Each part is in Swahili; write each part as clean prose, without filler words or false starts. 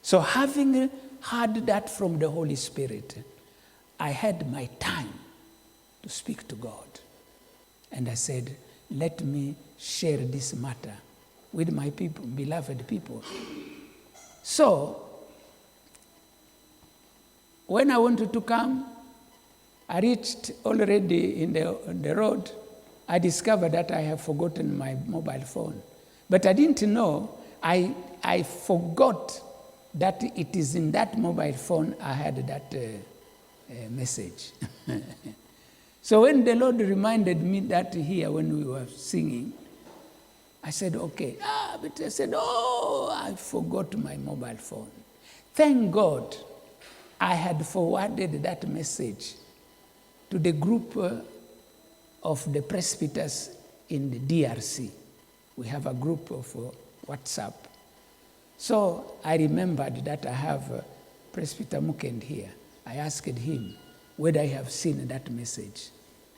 So having heard that from the Holy Spirit, I had my time to speak to God. And I said, let me share this matter with my people, beloved people. So, when I wanted to come, I reached already in the road. I discovered that I have forgotten my mobile phone. But I didn't know, I forgot that it is in that mobile phone I had that message. So when the Lord reminded me that here when we were singing, I said, okay. But I said, I forgot my mobile phone. Thank God I had forwarded that message to the group of the presbyters in the DRC. We have a group of WhatsApp. So I remembered that I have Presbyter Mukend here. I asked him whether I have seen that message.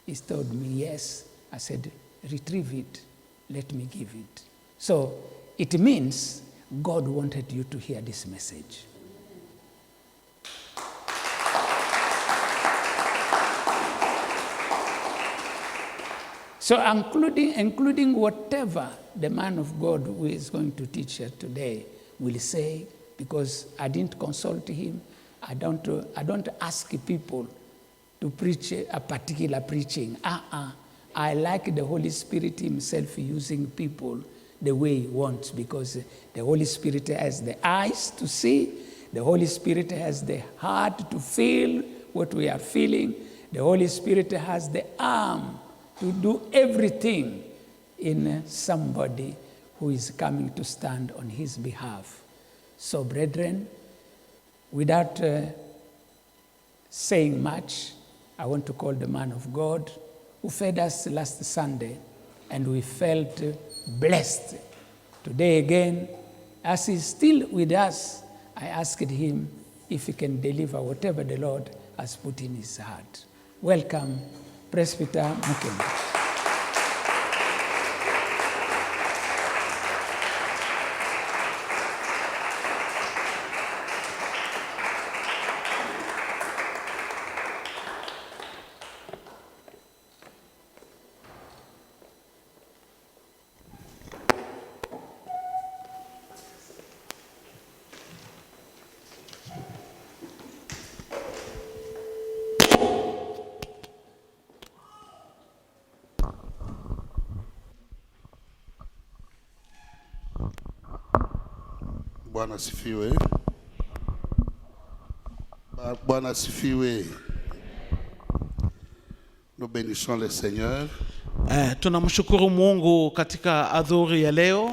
He told me yes. I said, retrieve it. Let me give it. So it means God wanted you to hear this message. So including whatever the man of God who is going to teach us today will say, because I didn't consult him, I don't ask people to preach a particular preaching. I like the Holy Spirit himself using people the way he wants, because the Holy Spirit has the eyes to see, the Holy Spirit has the heart to feel what we are feeling, the Holy Spirit has the arm to do everything in somebody who is coming to stand on his behalf. So, brethren, without saying much, I want to call the man of God who fed us last Sunday, and we felt blessed. Today again, as he's still with us, I asked him if he can deliver whatever the Lord has put in his heart. Welcome, Presbyter Mukend. Bwana sifiwe. Bwana sifiwe. Nous bénissons le Seigneur. Tunamshukuru Mungu katika adhuhuri ya leo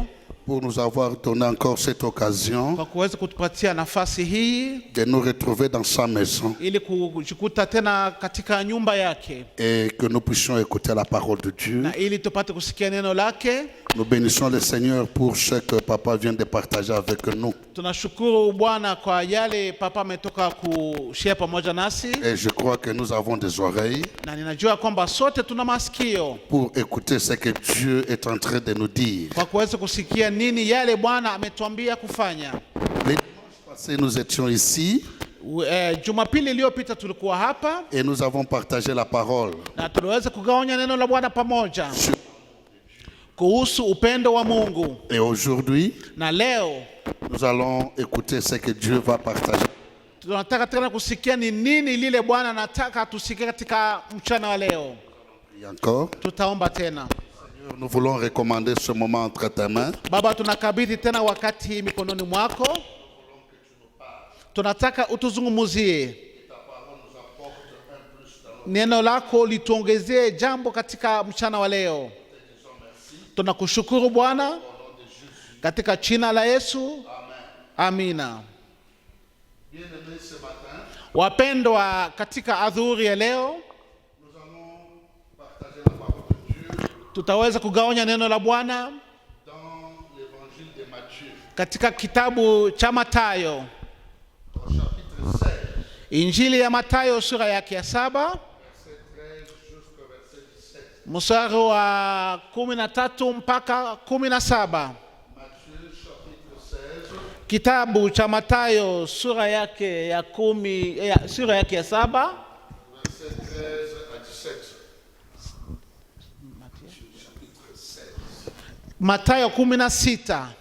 pour nous avoir donné encore cette occasion kwa kuweza kutupatia nafasi hii de nous retrouver dans sa maison ili kujikuta tena katika nyumba yake et que nous puissions écouter la parole de Dieu. Na ili tupate kusikia neno lake. Nous bénissons le Seigneur pour ce que papa vient de partager avec nous. Tunashukuru Bwana kwa yale papa ametoka kushare pamoja nasi. Et je crois que nous avons des oreilles Na ninajua kwamba sote tuna masikio pour écouter ce que Dieu est en train de nous dire. Kwa kuweza kusikia nini yale Bwana ametuambia kufanya. Les dimanches passés nous étions ici. Jumapili iliyopita tulikuwa hapa et nous avons partagé la parole. Na tuliweza kugawanya neno la Bwana pamoja kuhusu upendo wa Mungu. Et aujourd'hui, na leo nous allons écouter ce que Dieu va partager. Tunataka tena kusikia ni nini lile Bwana anataka tusikie katika mchana wa leo. Et encore, tutaomba tena. Seigneur, nous voulons recommander ce moment entre tes mains. Baba, tunakabidhi tena wakati mikononi mwako. Tunataka utuzungumuzie. Neno lako lituongezee jambo katika mchana wa leo. Tunakushukuru Bwana katika jina la Yesu. Amina. Wapendwa, katika adhuhuri ya leo tutaweza kugawanya neno la Bwana katika kitabu cha Mathayo. Injili ya Mathayo sura yake ya 7 mstari wa 13 mpaka 17. Kitabu cha Mathayo sura yake ya 10, sura yake ya 7 Verset 13 à 17. Mathayo 16.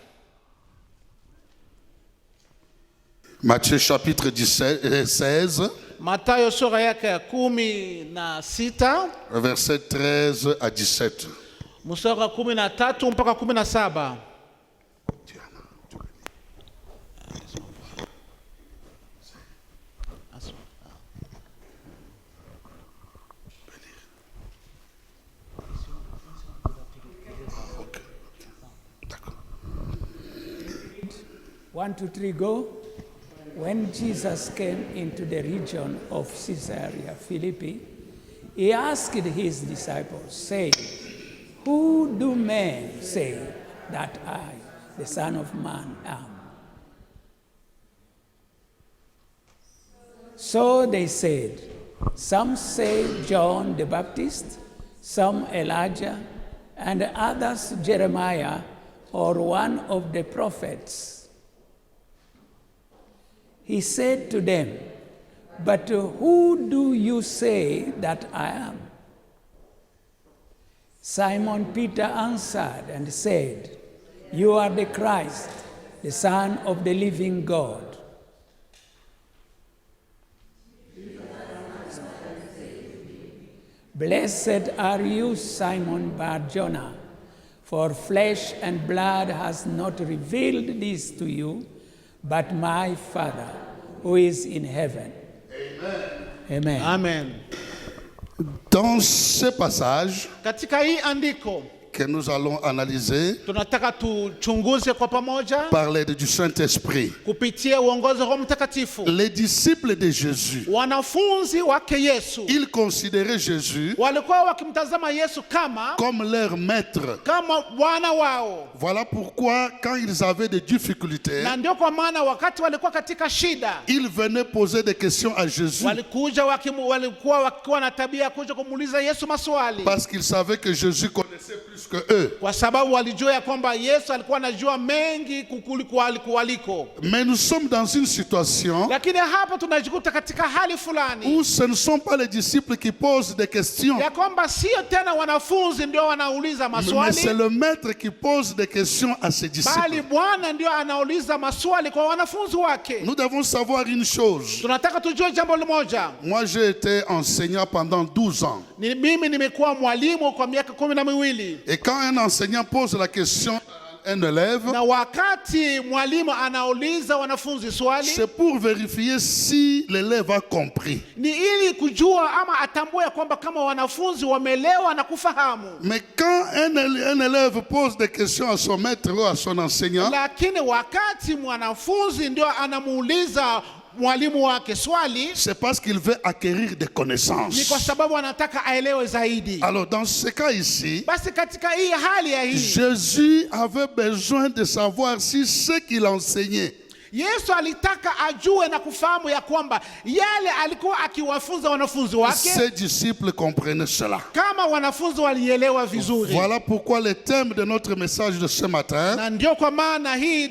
Matthieu chapitre 16, Mathayo sura yake ya 16 verset 13 à 17. mstari wa 13 mpaka 17. One, two, three, go. When Jesus came into the region of Caesarea Philippi, he asked his disciples, saying, "Who do men say that I, the Son of Man, am?" So they said, "Some say John the Baptist, some Elijah, and others Jeremiah or one of the prophets." He said to them, "But who do you say that I am?" Simon Peter answered and said, "You are the Christ, the Son of the living God." "Blessed are you, Simon Bar-Jonah, for flesh and blood has not revealed this to you, but my Father who is in heaven." Amen. Amen. Dans ce passage Katika hii andiko que nous allons analyser, tunataka tuchunguze kwa pamoja parler du Saint-Esprit. kupitia uongozi wa Roho Mtakatifu. Les disciples de Jésus, Wanafunzi wake Yesu ils considéraient Jésus walikuwa wakimtazama Yesu comme leur maître. kama Bwana wao, Voilà pourquoi, quand ils avaient des difficultés, na ndio kwa maana wakati walikuwa katika shida ils venaient poser des questions à Jésus walikuwa wakiwa na tabia ya kuja kumuuliza Yesu maswali, parce qu'ils savaient que Jésus connaissait plus que eux. kwa sababu walijua ya kwamba Yesu alikuwa anajua mengi kuliko. Mais nous sommes dans une situation Lakini hapa tunajikuta katika hali fulani où ce ne sont pas les disciples qui posent des questions, ya kwamba sio tena wanafunzi ndio wanauliza mais c'est maswali, le maître qui pose des questions à ses bali disciples. Bwana ndio anauliza maswali kwa wanafunzi wake. Nous devons savoir une chose. Tunataka tujue jambo moja. Moi, j'ai été enseignant pendant 12 ans. Mimi nimekuwa mwalimu kwa miaka 12. Et quand un enseignant pose la question à un élève, Na wakati mwalimu anauliza wanafunzi swali, c'est pour vérifier si l'élève a compris. ni ili kujua ama atambue kwamba kama wanafunzi wameelewa na kufahamu. Mais quand un élève pose des questions à son maître ou à son enseignant, Lakini wakati mwanafunzi ndio anamuuliza mwalimu wake swali, c'est parce qu'il veut acquérir des ni kwa connaissances. sababu anataka aelewe zaidi. Alors dans ce cas ici, Basi katika hii hali ya hii, Jésus avait besoin de savoir si ce qu'il enseignait, Yesu alitaka ajue na kufahamu ya kwamba yale alikuwa akiwafunza wanafunzi wake, ses disciples comprenaient cela. kama wanafunzi walielewa vizuri. Voilà pourquoi le thème de notre message de ce matin, Na ndio kwa maana hii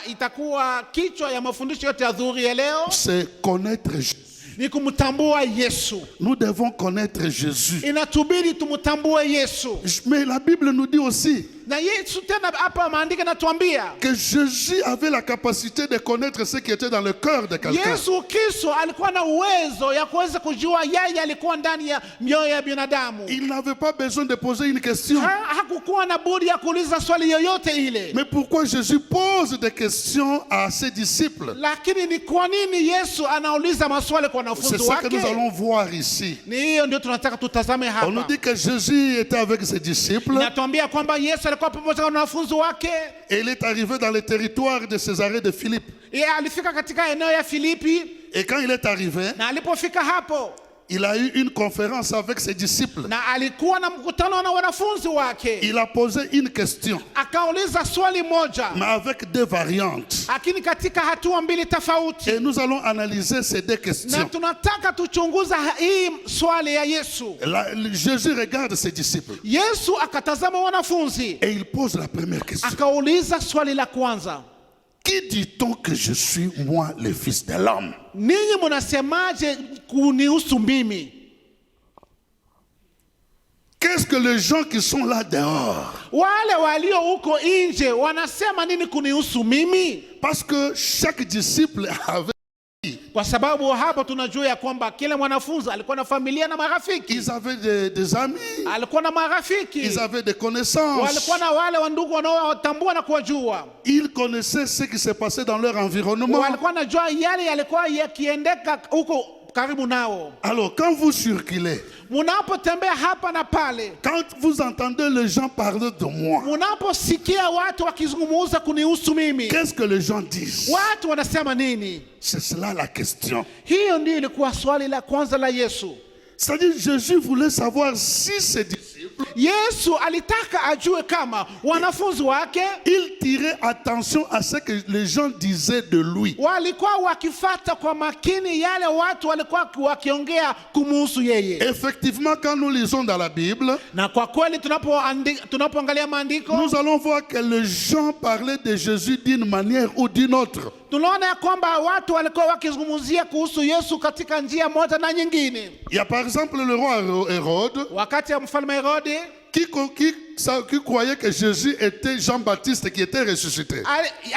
itakuwa kichwa ya mafundisho yote ya dhuhuri ya leo, c'est connaître Jésus. ni kumtambua Yesu. Nous devons connaître Jésus. Inatubidi tumtambue Yesu. Mais la Bible nous dit aussi Na Yesu tena hapa maandiko yanatuambia que Jésus avait la capacité de connaître ce qui était dans le cœur de quelqu'un. Yesu Kristo alikuwa na uwezo ya kuweza kujua yeye alikuwa ndani ya mioyo ya binadamu. Il n'avait pas besoin de poser une question. Hakukuwa na budi ya kuuliza swali yoyote ile. Mais pourquoi Jésus pose des questions à ses disciples? Lakini ni kwa nini Yesu anauliza maswali kwa C'est wanafunzi ça que wake? nous allons voir ici. Ni hiyo ndio tunataka tutazame On nous hapa. dit que Jésus était avec ses disciples Natuambia kwamba Yesu alikuwa pamoja na wanafunzi wake. et il est arrivé dans le territoire de Césarée de Philippe. Yeye alifika katika eneo ya Filipi, Et quand il est arrivé, na alipofika hapo, il a eu une conférence avec ses disciples. na alikuwa na mkutano na wanafunzi wake. Il a posé une question, Akauliza swali moja, mais avec deux variantes. lakini katika hatua mbili tofauti. Et nous allons analyser ces deux Na questions. tunataka tuchunguza hii swali ya Yesu. Jésus regarde ses disciples Yesu akatazama wanafunzi, et il pose la première question. akauliza swali la kwanza. qui dit-on que je suis, moi, le Fils de l'homme? Ninyi mnasemaje kunihusu mimi? Qu'est-ce que les gens qui sont là dehors? Wale walio huko nje wanasema nini kunihusu mimi? Parce que chaque disciple avait, Kwa sababu hapa tunajua ya kwamba kila mwanafunzi alikuwa na familia na marafiki. ils avaient des amis, Alikuwa na marafiki. ils avaient des connaissances. Walikuwa na wale wandugu wanaowatambua na kuwajua. Ils connaissaient ce qui se passait dans leur environnement. Walikuwa najua yale yalikuwa yakiendeka huko karibu nao. Alors, quand vous circulez, Munapotembea hapa na pale, quand vous entendez les gens parler de moi, munaposikia watu wakizungumza kunihusu mimi, qu'est-ce que les gens disent? watu wanasema nini? C'est cela la question. Hiyo ndio ilikuwa swali la kwanza la Yesu. C'est-à-dire, Jésus voulait savoir si ses disciples, Yesu alitaka ajue kama wanafunzi wake ils tiraient attention à ce que les gens disaient de lui. walikuwa wakifata kwa makini yale watu walikuwa wakiongea kumuhusu yeye. Effectivement, quand nous lisons dans la Bible, Na kwa kweli tunapoangalia maandiko, nous allons voir que les gens parlaient de Jésus d'une manière ou d'une autre. tunaona ya kwamba watu walikuwa wakizungumzia kuhusu Yesu katika njia moja na nyingine. Il y a par exemple le roi Hérode Wakati ya mfalme Herode qui croyait que Jésus était Jean-Baptiste qui était ressuscité.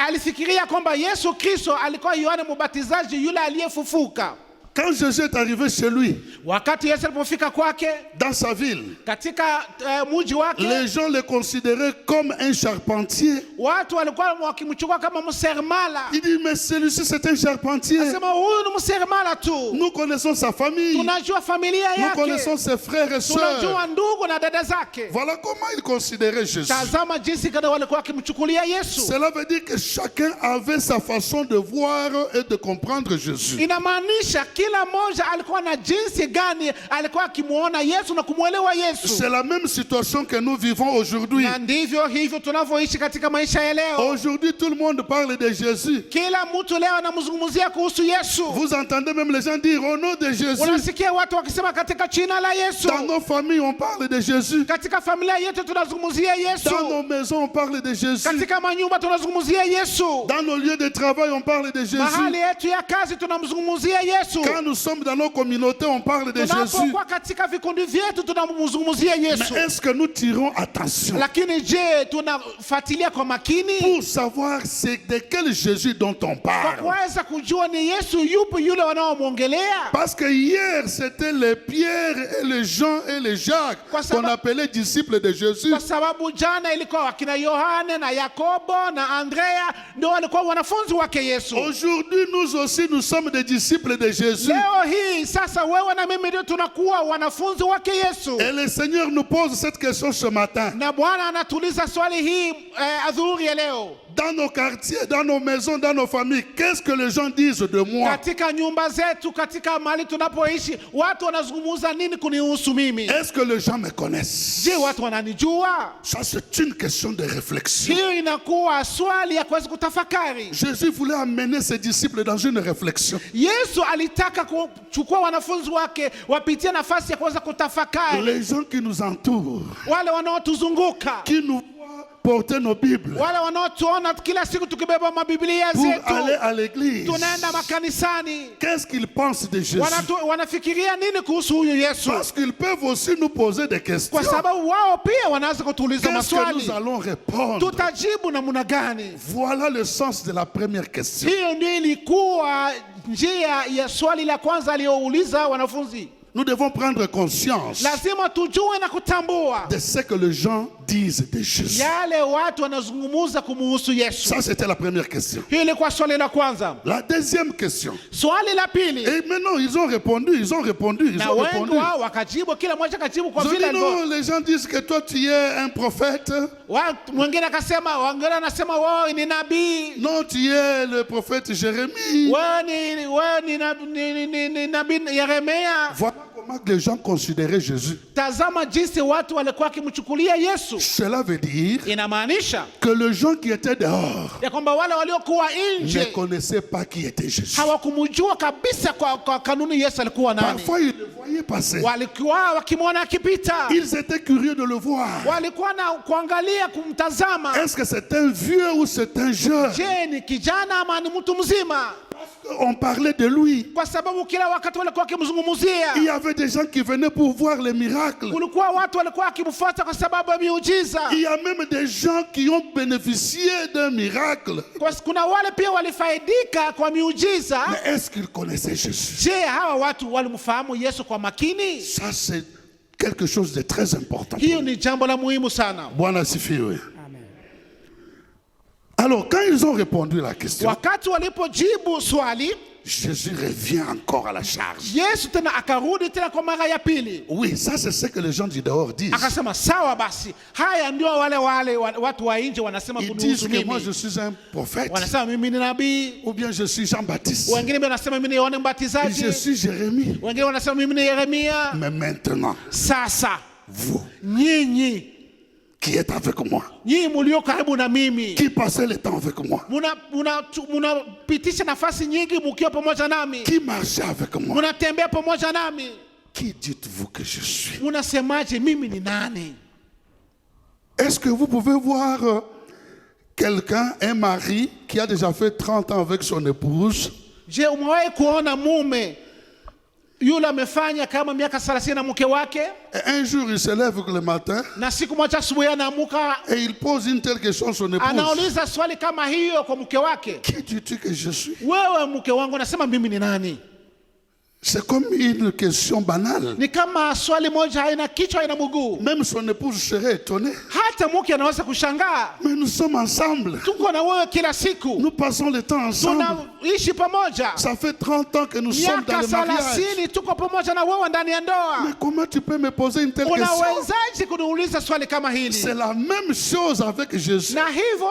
alifikiria kwamba Yesu Kristo alikuwa Yohana Mbatizaji yule aliyefufuka. Quand Jésus est arrivé chez lui, Wakati Yesu alipofika kwake dans sa ville, katika mji wake, les gens le considéraient comme un charpentier. watu walikuwa wakimchukua kama mseremala. Il dit, mais celui-ci c'est un charpentier. Anasema huyu ni mseremala tu. Nous connaissons sa famille. Tunajua familia Nous yake. connaissons ses frères et sœurs. Tunajua ndugu na dada zake. Voilà comment ils considéraient Jésus. Tazama jinsi kana walikuwa wakimchukulia Yesu. Cela veut dire que chacun avait sa façon de voir et de comprendre Jésus. Inamaanisha kila mmoja alikuwa na jinsi gani alikuwa akimuona Yesu na kumuelewa Yesu. C'est la même situation que nous vivons aujourd'hui. Na ndivyo hivyo tunavyoishi katika maisha ya leo. Aujourd'hui, tout le monde parle de Jésus. Kila mtu leo anamzungumzia kuhusu Yesu. Vous entendez même les gens dire au nom de Jésus. Unasikia watu wakisema katika jina la Yesu. Dans nos familles, on parle de Jésus. Katika familia yetu tunazungumzia Yesu. Dans nos maisons, on parle de Jésus. Katika manyumba tunazungumzia Yesu. Dans nos lieux de travail, on parle de Jésus. Mahali yetu ya kazi tunamzungumzia Yesu. Quand nous sommes dans nos communautés, on parle de Jésus. Tunapokuwa katika vikundi vyetu tunamzungumzia Yesu. Mais est-ce que nous tirons attention Lakini je, tunafuatilia kwa makini pour savoir c'est de quel Jésus dont on kwa parle? kuweza kujua ni Yesu yupi yule wanaomwongelea? Parce que hier, c'était les Pierre et les Jean et les Jacques qu'on appelait disciples de Jésus. Kwa sababu jana ilikuwa wakina Yohane na Yakobo na Andrea ndio walikuwa wanafunzi wake Yesu. Aujourd'hui, nous aussi, nous sommes des disciples de Jésus. Leo hii sasa wewe na mimi ndio tunakuwa wanafunzi wake Yesu. Et le Seigneur nous pose cette question ce matin. Na Bwana anatuliza swali hii adhuhuri ya leo. Dans nos quartiers, dans nos maisons, dans nos familles, qu'est-ce que les gens disent de moi? Katika nyumba zetu, katika mahali tunapoishi, watu wanazungumza nini kunihusu mimi? Est-ce que les gens me connaissent? Je, watu wananijua? Ça, c'est une question de réflexion. Hiyo inakuwa swali ya kuweza kutafakari. Jésus voulait amener ses disciples dans une réflexion. Yesu alitaka kuchukua wanafunzi wake wapitie nafasi ya kuweza kutafakari. Les gens qui nous entourent, Wale wanaotuzunguka, qui nous voient porter nos Bibles wale wanaotuona kila siku tukibeba mabiblia pour zetu, aller à l'église, tunaenda makanisani, qu'est-ce qu'ils pensent de Jésus? wanafikiria nini kuhusu huyu Yesu? Parce qu'ils peuvent aussi nous poser des questions. Kwa sababu wao pia wanaanza kutuuliza Qu'est-ce que maswali. nous allons répondre? Tutajibu namna gani? Voilà le sens de la première question. Hiyo ndio ilikuwa njia ya swali la kwanza aliyouliza wanafunzi. Nous devons prendre conscience Lazima tujue na kutambua de ce que les gens disent de Jésus. yale watu wanazungumza kumuhusu Yesu. Ça, c'était la première question. Hiyo ilikuwa swali la kwanza. La deuxième question. Swali la pili, Et maintenant, ils ont répondu. na wengi wao wakajibu, kila mmoja akajibu kwa Ils ont vile dit non, les gens disent que toi, tu es un prophète. mwingine akasema, wengine anasema wewe ni nabii. Non, tu es le prophète Jérémie. Wewe ni nabii Yeremia. Voilà comment comment les gens considéraient Jésus. Tazama jinsi watu walikuwa wakimchukulia Yesu. Cela veut dire Inamaanisha que les gens qui étaient dehors ya kwamba wale waliokuwa ne nje connaissaient pas qui était Jésus. hawakumjua kabisa kwa kanuni Yesu alikuwa nani. Parfois, ils le voyaient passer. Walikuwa wakimwona akipita, Ils étaient curieux de le voir. walikuwa na kuangalia kumtazama. Est-ce que c'est un vieux ou c'est un jeune? Je, ni kijana ama ni mtu mzima? On parlait de lui. Kwa sababu kila wakati walikuwa wakimzungumzia. Il y avait des gens qui venaient pour voir les miracles. Kulikuwa watu walikuwa wakimfuata kwa sababu ya miujiza. Il y a même des gens qui ont bénéficié d'un miracle. Kuna wale pia walifaidika kwa miujiza. Mais est-ce qu'ils connaissaient Jésus? Je, hawa watu walimfahamu Yesu kwa makini? Ça, c'est quelque chose de très important. Hiyo ni jambo la muhimu sana. Bwana asifiwe. Alors, quand ils ont répondu à la question, Wakati walipojibu swali, Jésus revient encore à la charge. Yesu tena akarudi tena kwa mara ya pili. Oui, ça c'est ce que les gens du dehors disent. Akasema sawa basi. Haya ndio wale watu wa nje wanasema Ils disent kuhusu que moi je mimi. suis un prophète. Wanasema mimi ni nabii. Ou bien je suis Jean-Baptiste. Wengine wanasema mimi ni Yohana Mbatizaji. Je suis Jérémie. Wengine wanasema mimi ni Yeremia. Mais maintenant, Sasa vous nyinyi qui êtes avec moi, nyinyi mulio karibu na mimi, qui passez le temps avec moi, munapitisha nafasi nyingi mkiwa pamoja nami, qui marchez avec moi, munatembea pamoja nami, qui dites-vous que je suis? munasemaje mimi ni nani? Est-ce que vous pouvez voir quelqu'un, un mari qui a déjà fait 30 ans avec son épouse? Je, umewahi kuona mume yule amefanya kama miaka 30 na mke wake, Et un jour il se lève le matin na siku moja asubuhi anaamka et il pose une telle question à son épouse? anauliza swali kama hiyo kwa mke wake, Qui dis-tu que je suis? wewe mke wangu nasema mimi ni nani? C'est comme une question banale. Ni kama swali moja haina kichwa haina mguu. Même son épouse serait étonnée. Hata mke anaweza kushangaa. Mais nous sommes ensemble. Tuko na wewe kila siku. Nous passons le temps ensemble. Tunaishi pamoja. Ça fait 30 ans que nous sommes dans le mariage. Miaka 30 tuko pamoja na wewe ndani ya ndoa. Mais comment tu peux me poser une telle question? Unawezaje kuniuliza swali kama hili? C'est la même chose avec Jésus. Na hivyo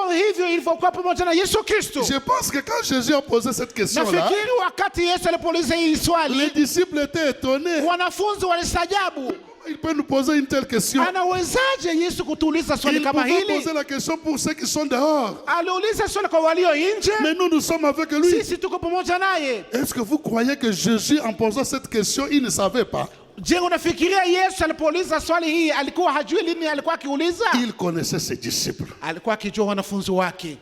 ilivyokuwa pamoja na Yesu Kristo. Je pense que quand Jésus a posé cette question-là, nafikiri wakati Yesu alipouliza hii swali, les disciples étaient étonnés. wanafunzi walistajabu. Il peut nous poser une telle question. Anawezaje Yesu kutuuliza swali Il kama peut hili? poser la question pour ceux qui sont dehors. Aliuliza swali kwa walio nje. Mais nous sommes avec lui. Sisi tuko pamoja naye. Est-ce que vous croyez que Jésus, en posant cette question, il ne savait pas? Je, unafikiria Yesu alipouliza swali hii alikuwa hajui lini alikuwa akiuliza? Il connaissait ses disciples. Alikuwa akijua wanafunzi wake.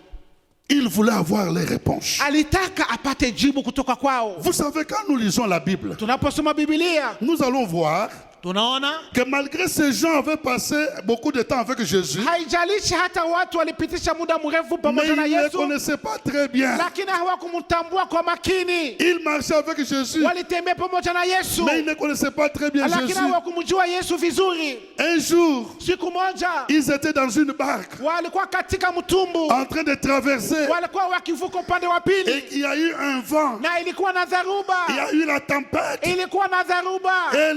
Il voulait avoir les réponses. Alitaka apate jibu kutoka kwao. Vous savez, quand nous lisons la Bible, tunaposoma Biblia, nous allons voir tunaona que malgré ces gens avaient passé beaucoup de temps avec Jésus, haijalishi hata watu walipitisha muda mrefu mais pamoja na ils ne le Yesu, connaissaient pas très bien. lakini hawakumtambua kwa makini. Ils marchaient avec Jésus, Walitembea pamoja na Yesu, mais ils ne connaissaient pas très bien lakini Jésus. hawakumjua Yesu vizuri. Un jour, Siku moja ils étaient dans une barque walikuwa katika mtumbu, en train de traverser, walikuwa wakivuka upande wa pili, et il y a eu un vent, na ilikuwa na dharuba, il y a eu la tempête, ilikuwa na dharuba, et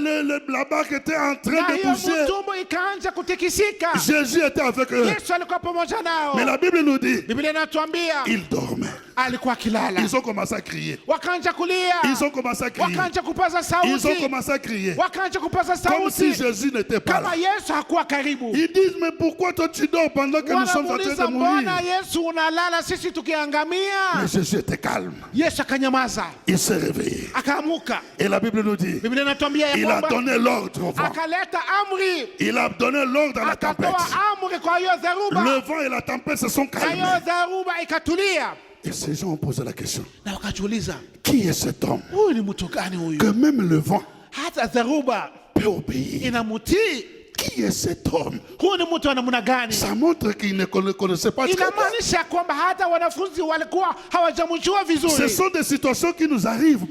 la barque était en train na de hiyo bouger. mtumbu ikaanza kutikisika. Jésus était avec eux. Yesu alikuwa pamoja nao. Mais la Bible nous dit, Biblia inatuambia ils dormaient. alikuwa akilala. Ils ont commencé à crier. Wakaanza kulia, Ils ont commencé à crier. wakaanza kupaza Ils ont sauti, commencé à crier. wakaanza kupaza Comme si sauti Jésus n'était pas là. kama Yesu hakuwa karibu. Ils disent, mais pourquoi toi tu dors pendant que nous sommes en train Wanamuuliza, de mourir? mbona Yesu unalala sisi tukiangamia? Mais Jésus était calme. Yesu akanyamaza, Il s'est réveillé. akaamuka. Et la Bible nous dit, Biblia inatuambia ya il a kwamba donné l'ordre au vent. akaleta amri, Il a donné l'ordre à la tempête. akatoa amri kwa hiyo Le dharuba, vent et la tempête se sont na hiyo calmés. dharuba ikatulia. Et ces gens ont posé la question, Na wakajiuliza, qui est cet homme huyu ni mtu gani huyu? que même le vent Hata dharuba peut obéir? inamutii. Qui est cet homme? Huyu ni mtu wa namna gani? Ça montre qu'il ne connaissait pas très bien. Inamaanisha kwamba hata wanafunzi walikuwa hawajamjua Ce vizuri. sont des situations qui nous arrivent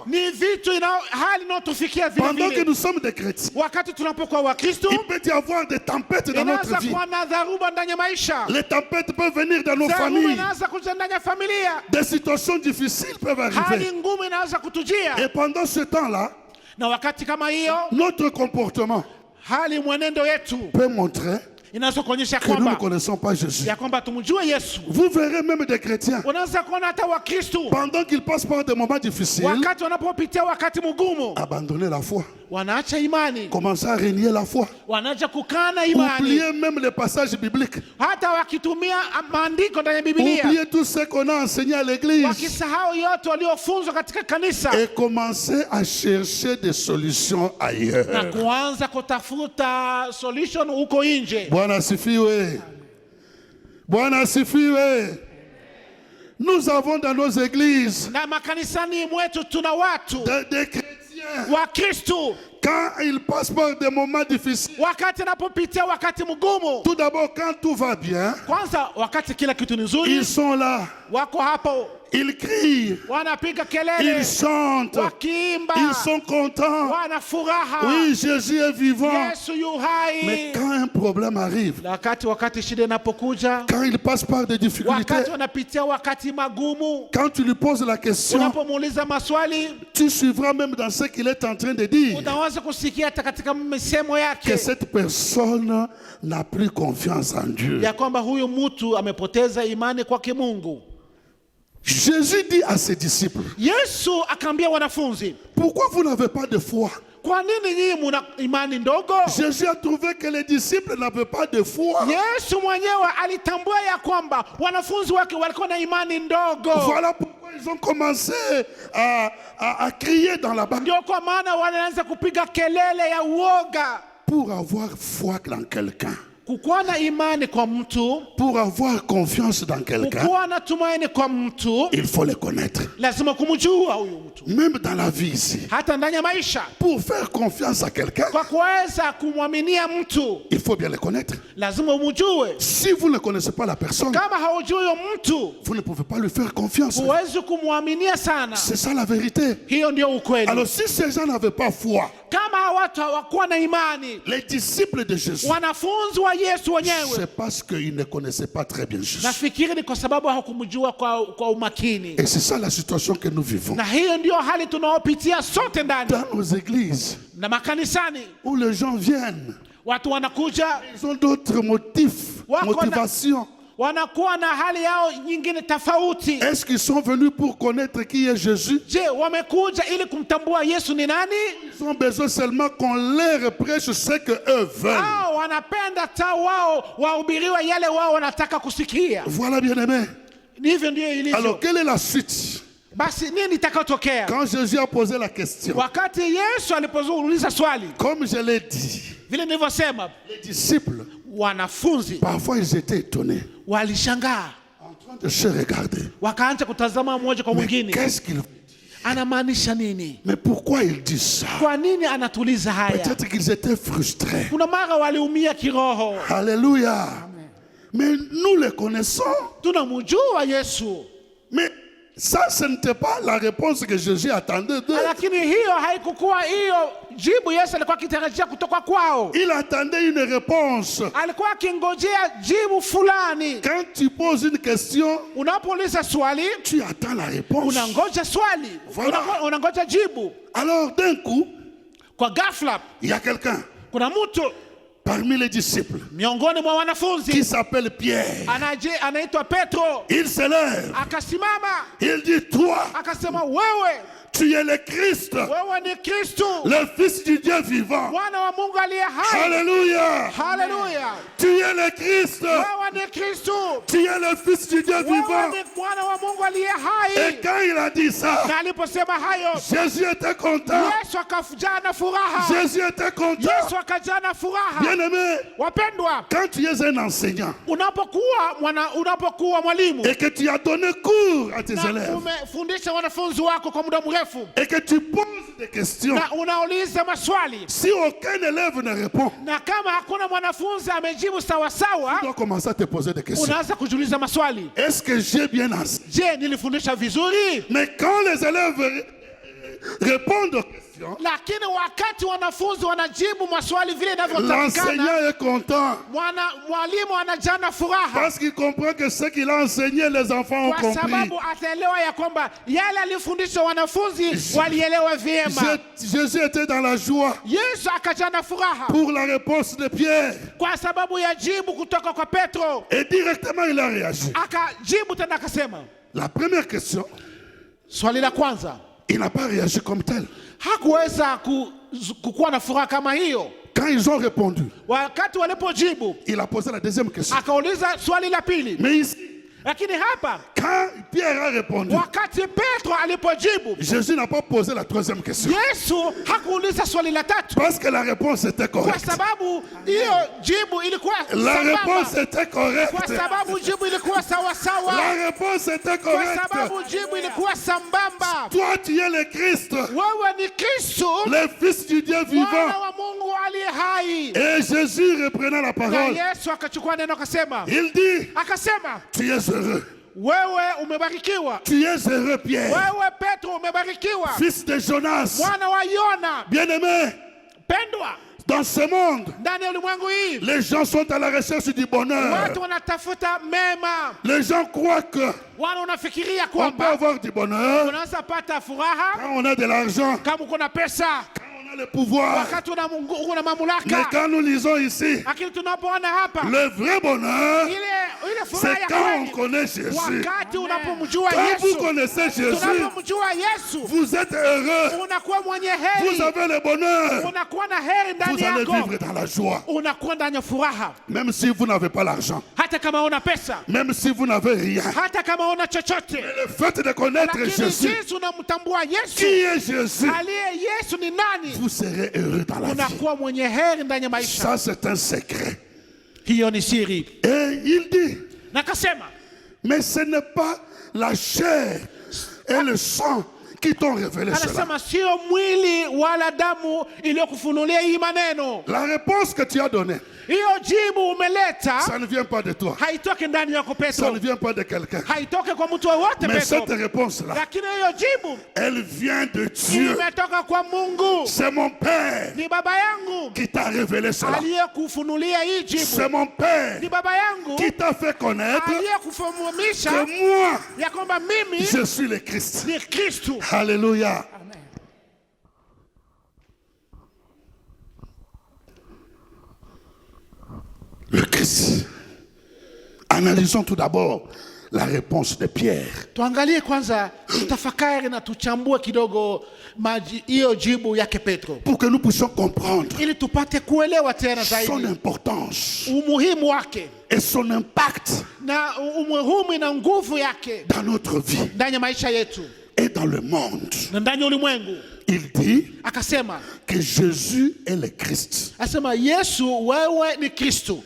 Ni vitu hali inayotufikia vile pendant que vile. nous sommes des chrétiens. Wakati tunapokuwa Wakristo, Il peut y avoir des tempêtes dans notre inaweza vie. kuwa na dharuba ndani ya maisha. Les tempêtes peuvent venir dans nos Dharuba familles. inaweza kuja ndani ya familia. Des situations difficiles peuvent Hali arriver. ngumu inaweza kutujia. Et pendant ce temps-là, Na wakati kama hiyo, notre comportement hali mwenendo yetu peut montrer inaweza kuonyesha que nous ne kwamba connaissons pas Jésus. ya kwamba tumjue Yesu. Vous verrez même des chrétiens, Unaweza kuona hata Wakristo pendant qu'ils passent par des moments difficiles, wakati wanapopitia wakati mgumu, abandonner la foi. wanaacha imani, commencer à renier la foi, wanaacha kukana imani, oublier même les passages bibliques, hata wakitumia maandiko ndani ya Biblia, oublier tout ce qu'on a enseigné à l'église, wakisahau yote waliofunzwa katika kanisa, et commencer à chercher des solutions ailleurs. na kuanza kutafuta solution huko nje. Bwana asifiwe. Bwana asifiwe. Nous avons dans nos églises Na makanisani mwetu tuna watu des chrétiens, wa Kristo, quand ils passent par des moments difficiles, wakati napopitia wakati mgumu, tout d'abord quand tout va bien, kwanza wakati kila kitu ni nzuri, ils sont là, wako hapo ils crient, wanapiga ils kelele, chantent, wakiimba, ils sont contents. wana furaha, Oui, Jésus est vivant. Yesu yu Mais hai. quand un problème arrive, Wakati shida inapokuja, quand il passe par des difficultés, wakati wanapitia wakati magumu, quand tu lui poses la question, unapomuuliza maswali, tu suivras même dans ce qu'il est en train de dire, unaweza kusikia hata katika misemo que yake cette personne n'a plus confiance en Dieu. ya kwamba huyu mtu amepoteza imani kwake Mungu. Jésus dit à ses disciples, Yesu akaambia wanafunzi, pourquoi vous n'avez pas de foi? kwa nini nyinyi mna imani ndogo? Jésus a trouvé que les disciples n'avaient pas de foi. Yesu mwenyewe alitambua ya kwamba wanafunzi wake walikuwa na imani ndogo. Voilà pourquoi ils ont commencé à crier dans la barque. Ndio kwa maana wanaanza kupiga kelele ya uoga. Pour avoir foi dans quelqu'un, Kukuwa na imani kwa mtu, pour avoir confiance dans quelqu'un, kukuwa na tumaini kwa mtu, il faut le connaître. lazima kumjua huyu mtu. Même dans la vie ici, Hata ndani ya maisha, pour faire confiance à quelqu'un, kwa kuweza kumwaminia mtu, il faut bien le connaître. lazima umjue. Si vous ne connaissez pas la personne, Kama haujui huyo mtu, vous ne pouvez pas lui faire confiance. huwezi kumwaminia sana. C'est ça la vérité. Hiyo ndio ukweli. Alors si ces gens n'avaient pas foi, Kama watu hawakuwa na imani, les disciples de Jésus, wanafunzi wa Yesu wenyewe, c'est parce qu'ils ne connaissaient pas très bien Jésus. nafikiri ni kwa sababu hawakumjua kwa umakini. Et c'est ça la situation que nous vivons. Na hiyo ndio hali tunaopitia sote ndani Dans nos églises, na makanisani. où les gens viennent, Watu wanakuja, ils ont d'autres motifs, motivations. wanakuwa na hali yao nyingine tofauti. Est-ce qu'ils sont venus pour connaître qui est Jésus? Je, wamekuja ili kumtambua Yesu ni nani? Ils ont besoin seulement qu'on leur prêche ce que eux veulent. Hao wanapenda ta wao wahubiriwe yale wao wanataka kusikia. Voilà, bien-aimés. Hivyo ndio ilivyo. Alors, quelle est la suite? Basi nini itakayotokea? Quand Jésus a posé la question, Wakati Yesu alipouliza swali, comme je l'ai dit, vile nilivyosema, les disciples, wanafunzi parfois ils étaient étonnés, walishangaa, en train de se regarder. wakaanza kutazama mmoja kwa Mais mwingine, qu'est-ce qu'il... anamaanisha nini? Mais pourquoi ils disent ça? Kwa nini anatuliza haya? Peut-être qu'ils étaient frustrés. Kuna mara waliumia kiroho. Alléluia. Mais nous les connaissons. Tunamjua Yesu, Mais ça, ce n'était pas la réponse que Jésus attendait d'eux. lakini hiyo haikukuwa hiyo jibu Yesu alikuwa akitarajia kutoka kwao. Il attendait une réponse. Alikuwa akingojea jibu fulani. Quand tu poses une question, Unapouliza swali, tu attends la réponse. unangoja swali, Voilà. unangoja jibu. Alors d'un coup, Kwa ghafla, il y a quelqu'un kuna mtu parmi les disciples miongoni mwa qui wanafunzi s'appelle Pierre. anaitwa Petro, Il se lève. akasimama Il dit, toi, akasema, wewe tu es le Christ, wewe ni Kristo, le Fils du Dieu vivant. mwana wa Mungu aliye hai. Alléluia. Haleluya! Tu es le Christ. Wewe ni Kristo, Tu es le Fils du Dieu wewe vivant. ni mwana wa Mungu aliye Et hai. quand il a dit ça, Na aliposema hayo, Jésus était content. Yesu akajaa na furaha. Jésus était content. Yesu akajaa na furaha. Bien-aimé, Wapendwa, quand tu es un enseignant unapokuwa mwalimu et que tu as donné cours à tes na élèves umefundisha wanafunzi wako kwa muda mrefu et que tu poses des questions, na unauliza maswali, si aucun élève ne répond, na kama hakuna mwanafunzi amejibu sawa sawa, tu dois commencer à te poser des questions. unaanza kujiuliza maswali. Est-ce que j'ai bien enseigné? Je, nilifundisha vizuri? Mais quand les élèves répondent aux questions, Lakini wakati wanafunzi wanajibu maswali vile inavyotakikana, l'enseignant est content mwalimu anajaa na furaha, parce qu'il comprend que ce qu'il a enseigné, les enfants ont kwa compris. sababu ataelewa ya kwamba yale alifundisha wanafunzi walielewa vyema. Jésus était dans la joie Yesu akajaa na furaha pour la réponse de Pierre. kwa sababu ya jibu kutoka kwa Petro. Et directement, il a réagi. Akajibu tena akasema, La première question, swali la kwanza il n'a pas réagi comme tel. hakuweza kukuwa na furaha kama hiyo. Quand ils ont répondu, Wakati walipojibu, il a posé la deuxième question. akauliza swali la pili. Mais ici, Lakini hapa quand Pierre a répondu, wakati Petro alipojibu, Jésus n'a pas posé la troisième question. Yesu hakuuliza swali la tatu, Parce que la réponse était kwa correcte. sababu hiyo jibu ilikuwa La réponse sambamba, était kwa correcte. sababu jibu ilikuwa sawa sawa, La réponse était kwa correcte. sababu jibu ilikuwa sambamba. Toi, tu es le Christ, Wewe ni Kristo, le Fils du Dieu mwana vivant. wa Mungu aliye hai. Et Jésus, reprenant la Na parole, Yesu akachukua neno akasema, il dit, akasema, tu es heureux. wewe umebarikiwa, Tu es heureux, Pierre, wewe Petro umebarikiwa, fils de Jonas. mwana wa Yona. Bien-aimé, Pendwa, dans ce monde, ndani ya ulimwengu hii les gens sont à la recherche du bonheur. watu wanatafuta mema. Les gens croient que Wana unafikiria on peut kwamba avoir du bonheur unaweza pata furaha quand on a de l'argent, kama uko na pesa, quand on a le pouvoir. wakati una Mais mamlaka. quand nous lisons ici, Lakini tunapoona hapa le vrai bonheur, ile furaha c'est ya quand on kweli connaît Jésus. wakati unapomjua Quand vous Yesu. connaissez Jésus, Tunapomjua Yesu vous êtes heureux. unakuwa mwenye Vous heri, avez le bonheur. unakuwa na heri Vous ndani allez yako, vivre dans la joie. unakuwa ndani ya furaha, Même si vous n'avez pas l'argent. hata kama una pesa, Même si vous n'avez rien. hata kama una chochote. Le fait de connaître Lakini Jésus, jinsi unamtambua qui Yesu, est Jésus, aliye Yesu ni nani, vous serez heureux dans la vie. unakuwa mwenye heri ndani ya maisha. Ça, c'est un secret. Hiyo ni siri. Et il dit, Na kasema, mais ce n'est pas la chair et le sang qui t'ont révélé cela. anasema sio mwili wala damu iliyokufunulia hii maneno. La réponse que tu as donnée, Hiyo jibu umeleta ça ne vient pas de toi. haitoki ndani yako Ça Petro, ne vient pas de quelqu'un. haitoki kwa mtu wowote Mais cette Petro, réponse-là, lakini hiyo jibu elle vient de Dieu. imetoka kwa Mungu. C'est mon Père Ni baba yangu qui t'a révélé cela. aliyekufunulia hii C'est jibu, mon Père ni baba yangu qui t'a fait connaître aliyekufahamisha que moi, ya kwamba mimi je suis le Christ. ni Kristu. Alléluia. Amen. Le Christ. Analysons tout d'abord la réponse de Pierre. Tuangalie kwanza, tutafakari na tuchambue kidogo hiyo jibu yake Petro, Pour que nous puissions comprendre ili tupate kuelewa tena son zaidi importance umuhimu wake et son impact na umuhimu na nguvu yake dans notre vie ndani ya maisha yetu et dans le monde. na ndani ya ulimwengu. Il dit Akasema, que Jésus est le Christ. asema Yesu wewe ni Kristo.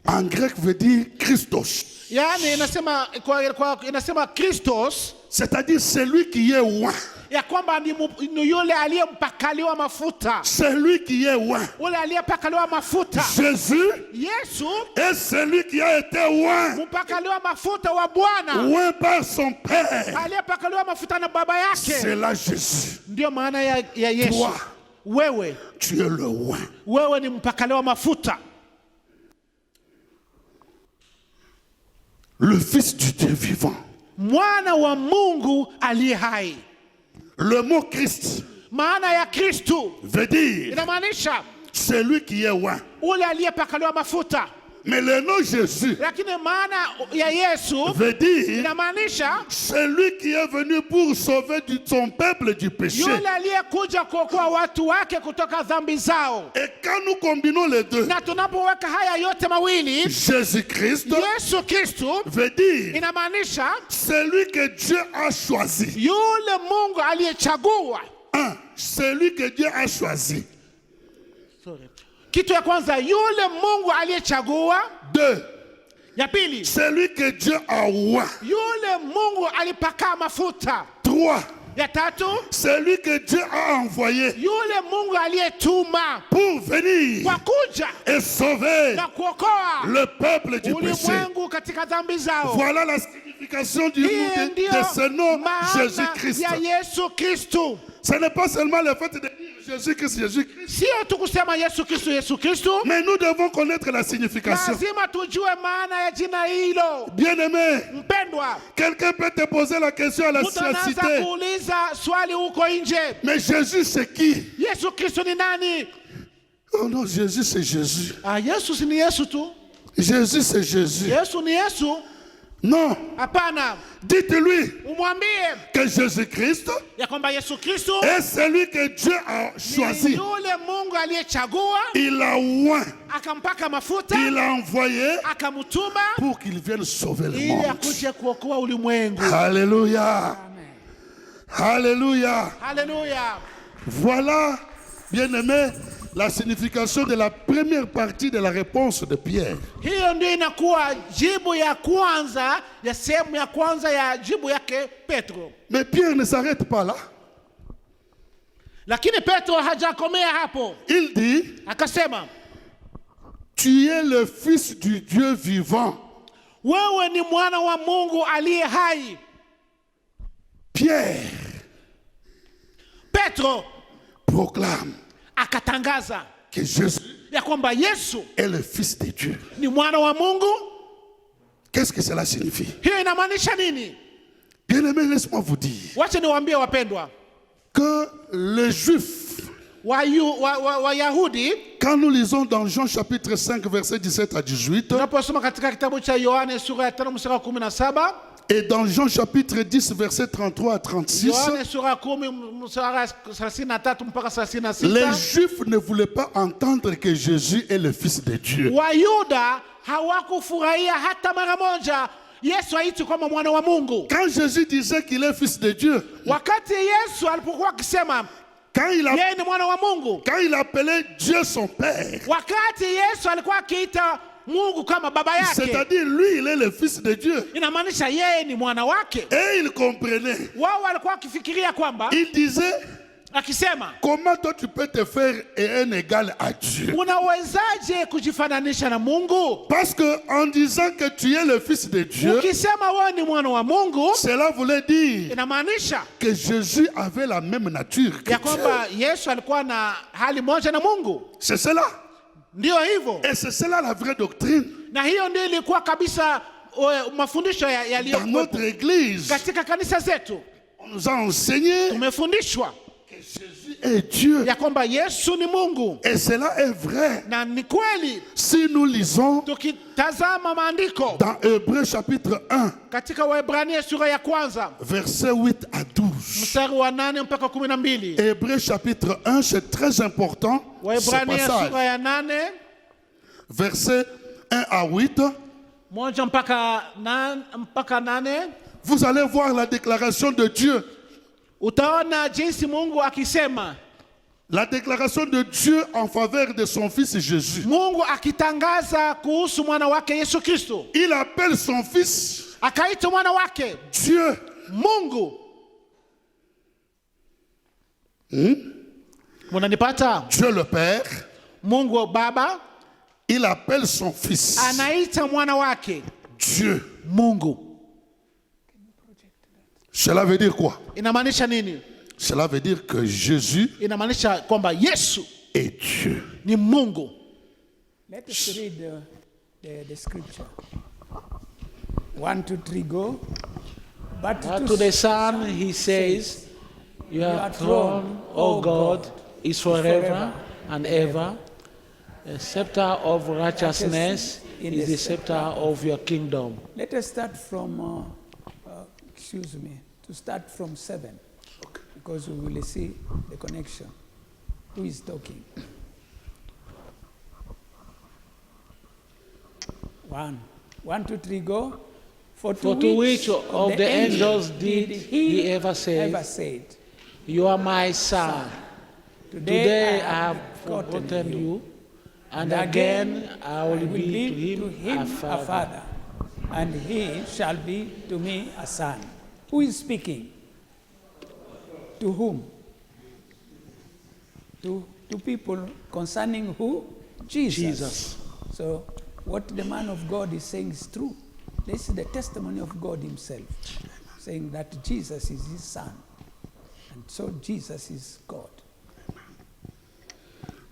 En grec veut dire Christos. Yaani inasema Kristos, C'est-à-dire celui qui est oint. ya kwamba ni yule aliyempakaliwa mafuta, Celui qui est oint. ule aliyepakaliwa mafuta. Jésus Yesu est celui qui a été oint. mpakaliwa mafuta wa Bwana, Oint par son Père. aliyepakaliwa mafuta na baba yake. C'est là Jésus. Ndio maana ya Yesu. Toi, Wewe tu es le oint. wewe ni mpakaliwa mafuta, Le Fils du Dieu vivant. mwana wa Mungu aliye hai. Le mot Christ Maana ya Kristu veut dire inamaanisha celui qui est oint. ule aliyepakaliwa mafuta, Mais le nom Jésus lakini maana ya Yesu veut dire inamaanisha celui qui est venu pour sauver son peuple du péché. yule aliyekuja kuokoa watu wake kutoka dhambi zao. Et quand nous combinons les deux, Na tunapoweka haya yote mawili, Jésus-Christ Yesu Kristu veut dire inamaanisha celui que Dieu a choisi. yule Mungu aliyechagua. Un, celui que Dieu a choisi. Kitu ya kwanza, yule Mungu aliyechagua. Deux, Ya pili, celui que Dieu a oint. yule Mungu alipaka mafuta. Trois, Ya tatu, celui que Dieu a envoyé yule Mungu aliyetuma pour venir kwa kuja et sauver na kuokoa le peuple du péché. ulimwengu katika dhambi zao. Voilà la signification du Hii nom ndio de ce nom, maana Jésus-Christ. ya Yesu Kristu. Ce n'est pas seulement le fait de dire Jésus-Christ, Jésus-Christ, Sio tu kusema Yesu Kristu, Yesu Kristu. mais nous devons connaître la signification. Lazima tujue maana ya jina hilo. Bien-aimé, Mpendwa, quelqu'un peut te poser la question à la mtu anaanza cité. kuuliza swali huko nje, Mais Jésus, c'est qui? Yesu Kristu ni nani? Oh non, Jésus, c'est Jésus. Yesu si ni Yesu tu. Jésus, c'est Jésus. Yesu ni Yesu. Non. Hapana, Dites-lui umwambie que Jésus-Christ ya kwamba Yesu Kristo est celui que Dieu a ni choisi. yule Mungu aliyechagua, Il l'a oint, akampaka mafuta, il l'a envoyé akamtuma pour qu'il vienne sauver le ili monde. akuje kuokoa ulimwengu. Alléluia. Alléluia. Haleluya! Voilà, bien-aimés, la signification de la première partie de la réponse de Pierre. Hiyo ndio inakuwa jibu ya kwanza ya sehemu ya kwanza ya jibu yake Petro. Mais Pierre ne s'arrête pas là. Lakini Petro hajakomea hapo, Il dit, akasema tu es le fils du Dieu vivant. wewe ni mwana wa Mungu aliye hai. Pierre Petro proclame akatangaza que Jésus ya kwamba Yesu est le fils de Dieu. ni mwana wa Mungu. Qu'est-ce que cela signifie? Hiyo inamaanisha nini? Bien-aimés, laisse-moi vous dire Wacha niwaambie wapendwa, que les Juifs, Wayahudi, quand nous lisons dans Jean chapitre 5, versets 17 à 18, tunaposoma katika kitabu cha Yohane sura ya 5 mstari wa 17 et dans Jean chapitre 10, versets 33 à 36, Yohane sura ya 10 mstari wa 33 mpaka 36, les Juifs ne voulaient pas entendre que Jésus est le Fils de Dieu. Wayuda hawakufurahia hata mara moja Yesu aitwe kama mwana wa Mungu. Quand Jésus disait qu'il est Fils de Dieu, Wakati Yesu alipokuwa akisema yeye ni mwana wa Mungu, quand il appelait Dieu son Père, wakati Yesu alikuwa akiita Mungu kama baba yake, c'est-à-dire lui, il est le Fils de Dieu. inamaanisha yeye ni mwana wake. Et il comprenait. Wao walikuwa wakifikiria kwamba, Il disait, akisema comment toi tu peux te faire un égal à Dieu? unawezaje kujifananisha na Mungu? Parce que en disant que tu es le Fils de Dieu, Ukisema wewe ni mwana wa Mungu, cela voulait dire inamaanisha que Jésus avait la même nature que ya Dieu. kwamba Yesu alikuwa na hali moja na Mungu. C'est cela. Ndio hivyo, Et c'est cela la vraie doctrine. na hiyo ndio ilikuwa kabisa mafundisho Dans yaliyokuwa notre église, katika kanisa zetu. on nous a enseigné Tumefundishwa que Jésus est Dieu. ya kwamba Yesu ni Mungu, Et cela est vrai. na ni kweli. Si nous lisons Tukitazama maandiko dans Hébreux chapitre 1, katika Waebrania sura ya 1 versets 8 à 12. mstari wa 8 mpaka 12. Hébreux chapitre 1, c'est très important ce Waebrania passage. sura ya 8 Versets 1 à 8. 1 mpaka 8. Vous allez voir la déclaration de Dieu. Utaona jinsi Mungu akisema, La déclaration de Dieu en faveur de son fils Jésus. Mungu akitangaza kuhusu mwana wake Yesu Kristo. Il appelle son fils Akaita mwana wake Dieu. Mungu. Munanipata? Dieu le Père. Mungu Baba Il appelle son fils anaita mwana wake Dieu. Mungu. Cela veut dire quoi? Inamaanisha nini? Cela veut dire que Jésus Inamaanisha kwamba Yesu est Dieu. ni Mungu. Let us read the scripture. 1, 2, 3, go. But To the Son he says, your throne, O God, is forever and ever. The scepter of righteousness is the scepter of your kingdom. Let us start from, to start from 7. Because we will see the connection. Who is talking? 1, 2, 3, go. For to which of the angels did he ever say, You are my son. Today I have forgotten you, and again I will be to him a father. and he shall be to me a son. Who is speaking? To whom? To people concerning who? Jesus. So what the man of God is saying is true. This is the testimony of God himself, saying that Jesus is his son. And so Jesus is God.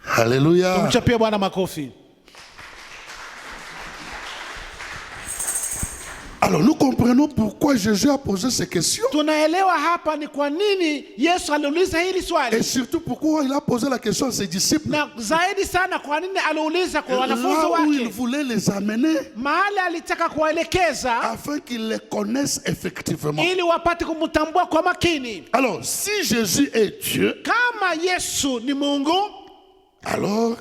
Hallelujah. Tumchapie Bwana makofi. Alors nous comprenons pourquoi Jésus a posé ces questions. Tunaelewa hapa ni kwa nini Yesu aliuliza hili swali. Et surtout pourquoi il a posé la question à ses disciples. Na zaidi sana kwa nini aliuliza kwa wanafunzi Là où il wake. voulait les amener Mahali alitaka kuwaelekeza afin qu'ils les connaissent effectivement. ili wapate kumtambua kwa makini. Alors si Jésus est Dieu, Kama Yesu ni Mungu, alors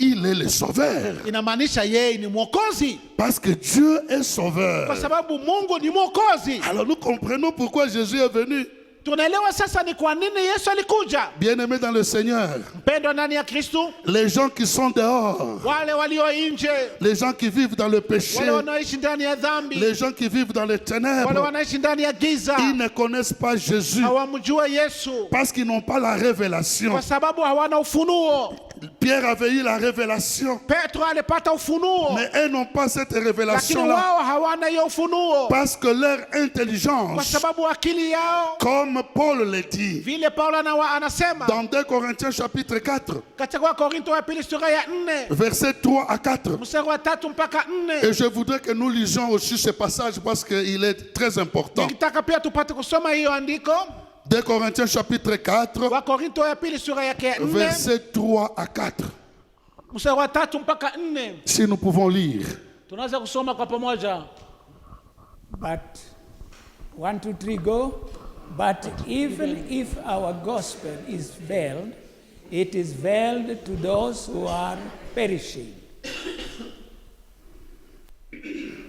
il est le sauveur. inamaanisha yeye ni mwokozi. Parce que Dieu est Kwa sauveur. sababu Mungu ni mwokozi. Alors nous comprenons pourquoi Jésus est venu. Tunaelewa sasa ni kwa nini Yesu alikuja. Bien-aimés dans le Seigneur, Mpendwa ndani ya Kristo, les gens qui sont dehors, wale walio nje, les gens qui vivent dans le péché, wale wanaoishi ndani ya dhambi, les gens qui vivent dans les wale ténèbres, wanaishi ndani ya giza, ils ne connaissent pas Jésus hawamjua Yesu parce qu'ils n'ont pas la révélation. kwa sababu hawana ufunuo. Pierre avait eu la révélation, Petro alipata ufunuo, mais eux n'ont pas cette lakini révélation-là wao hawana hiyo ufunuo parce que leur kwa intelligence, sababu akili yao, comme Paul le dit vile Paulo anasema dans 2 Corinthiens chapitre 4, katika Korinto ya pili sura ya 4 versets 3 à 4. mstari wa 3 mpaka 4. Et je voudrais que nous lisions aussi ce passage parce qu'il est très important. Nikitaka pia tupate kusoma hiyo andiko 2 Corinthiens chapitre 4, wa Korinto ya pili sura yake ya 4 versets 3 à 4. mstari wa 3 mpaka 4. Si nous pouvons lire. Tunaweza kusoma kwa pamoja. But 1, 2, 3, go. But even if our gospel is veiled, it is veiled to those who are perishing,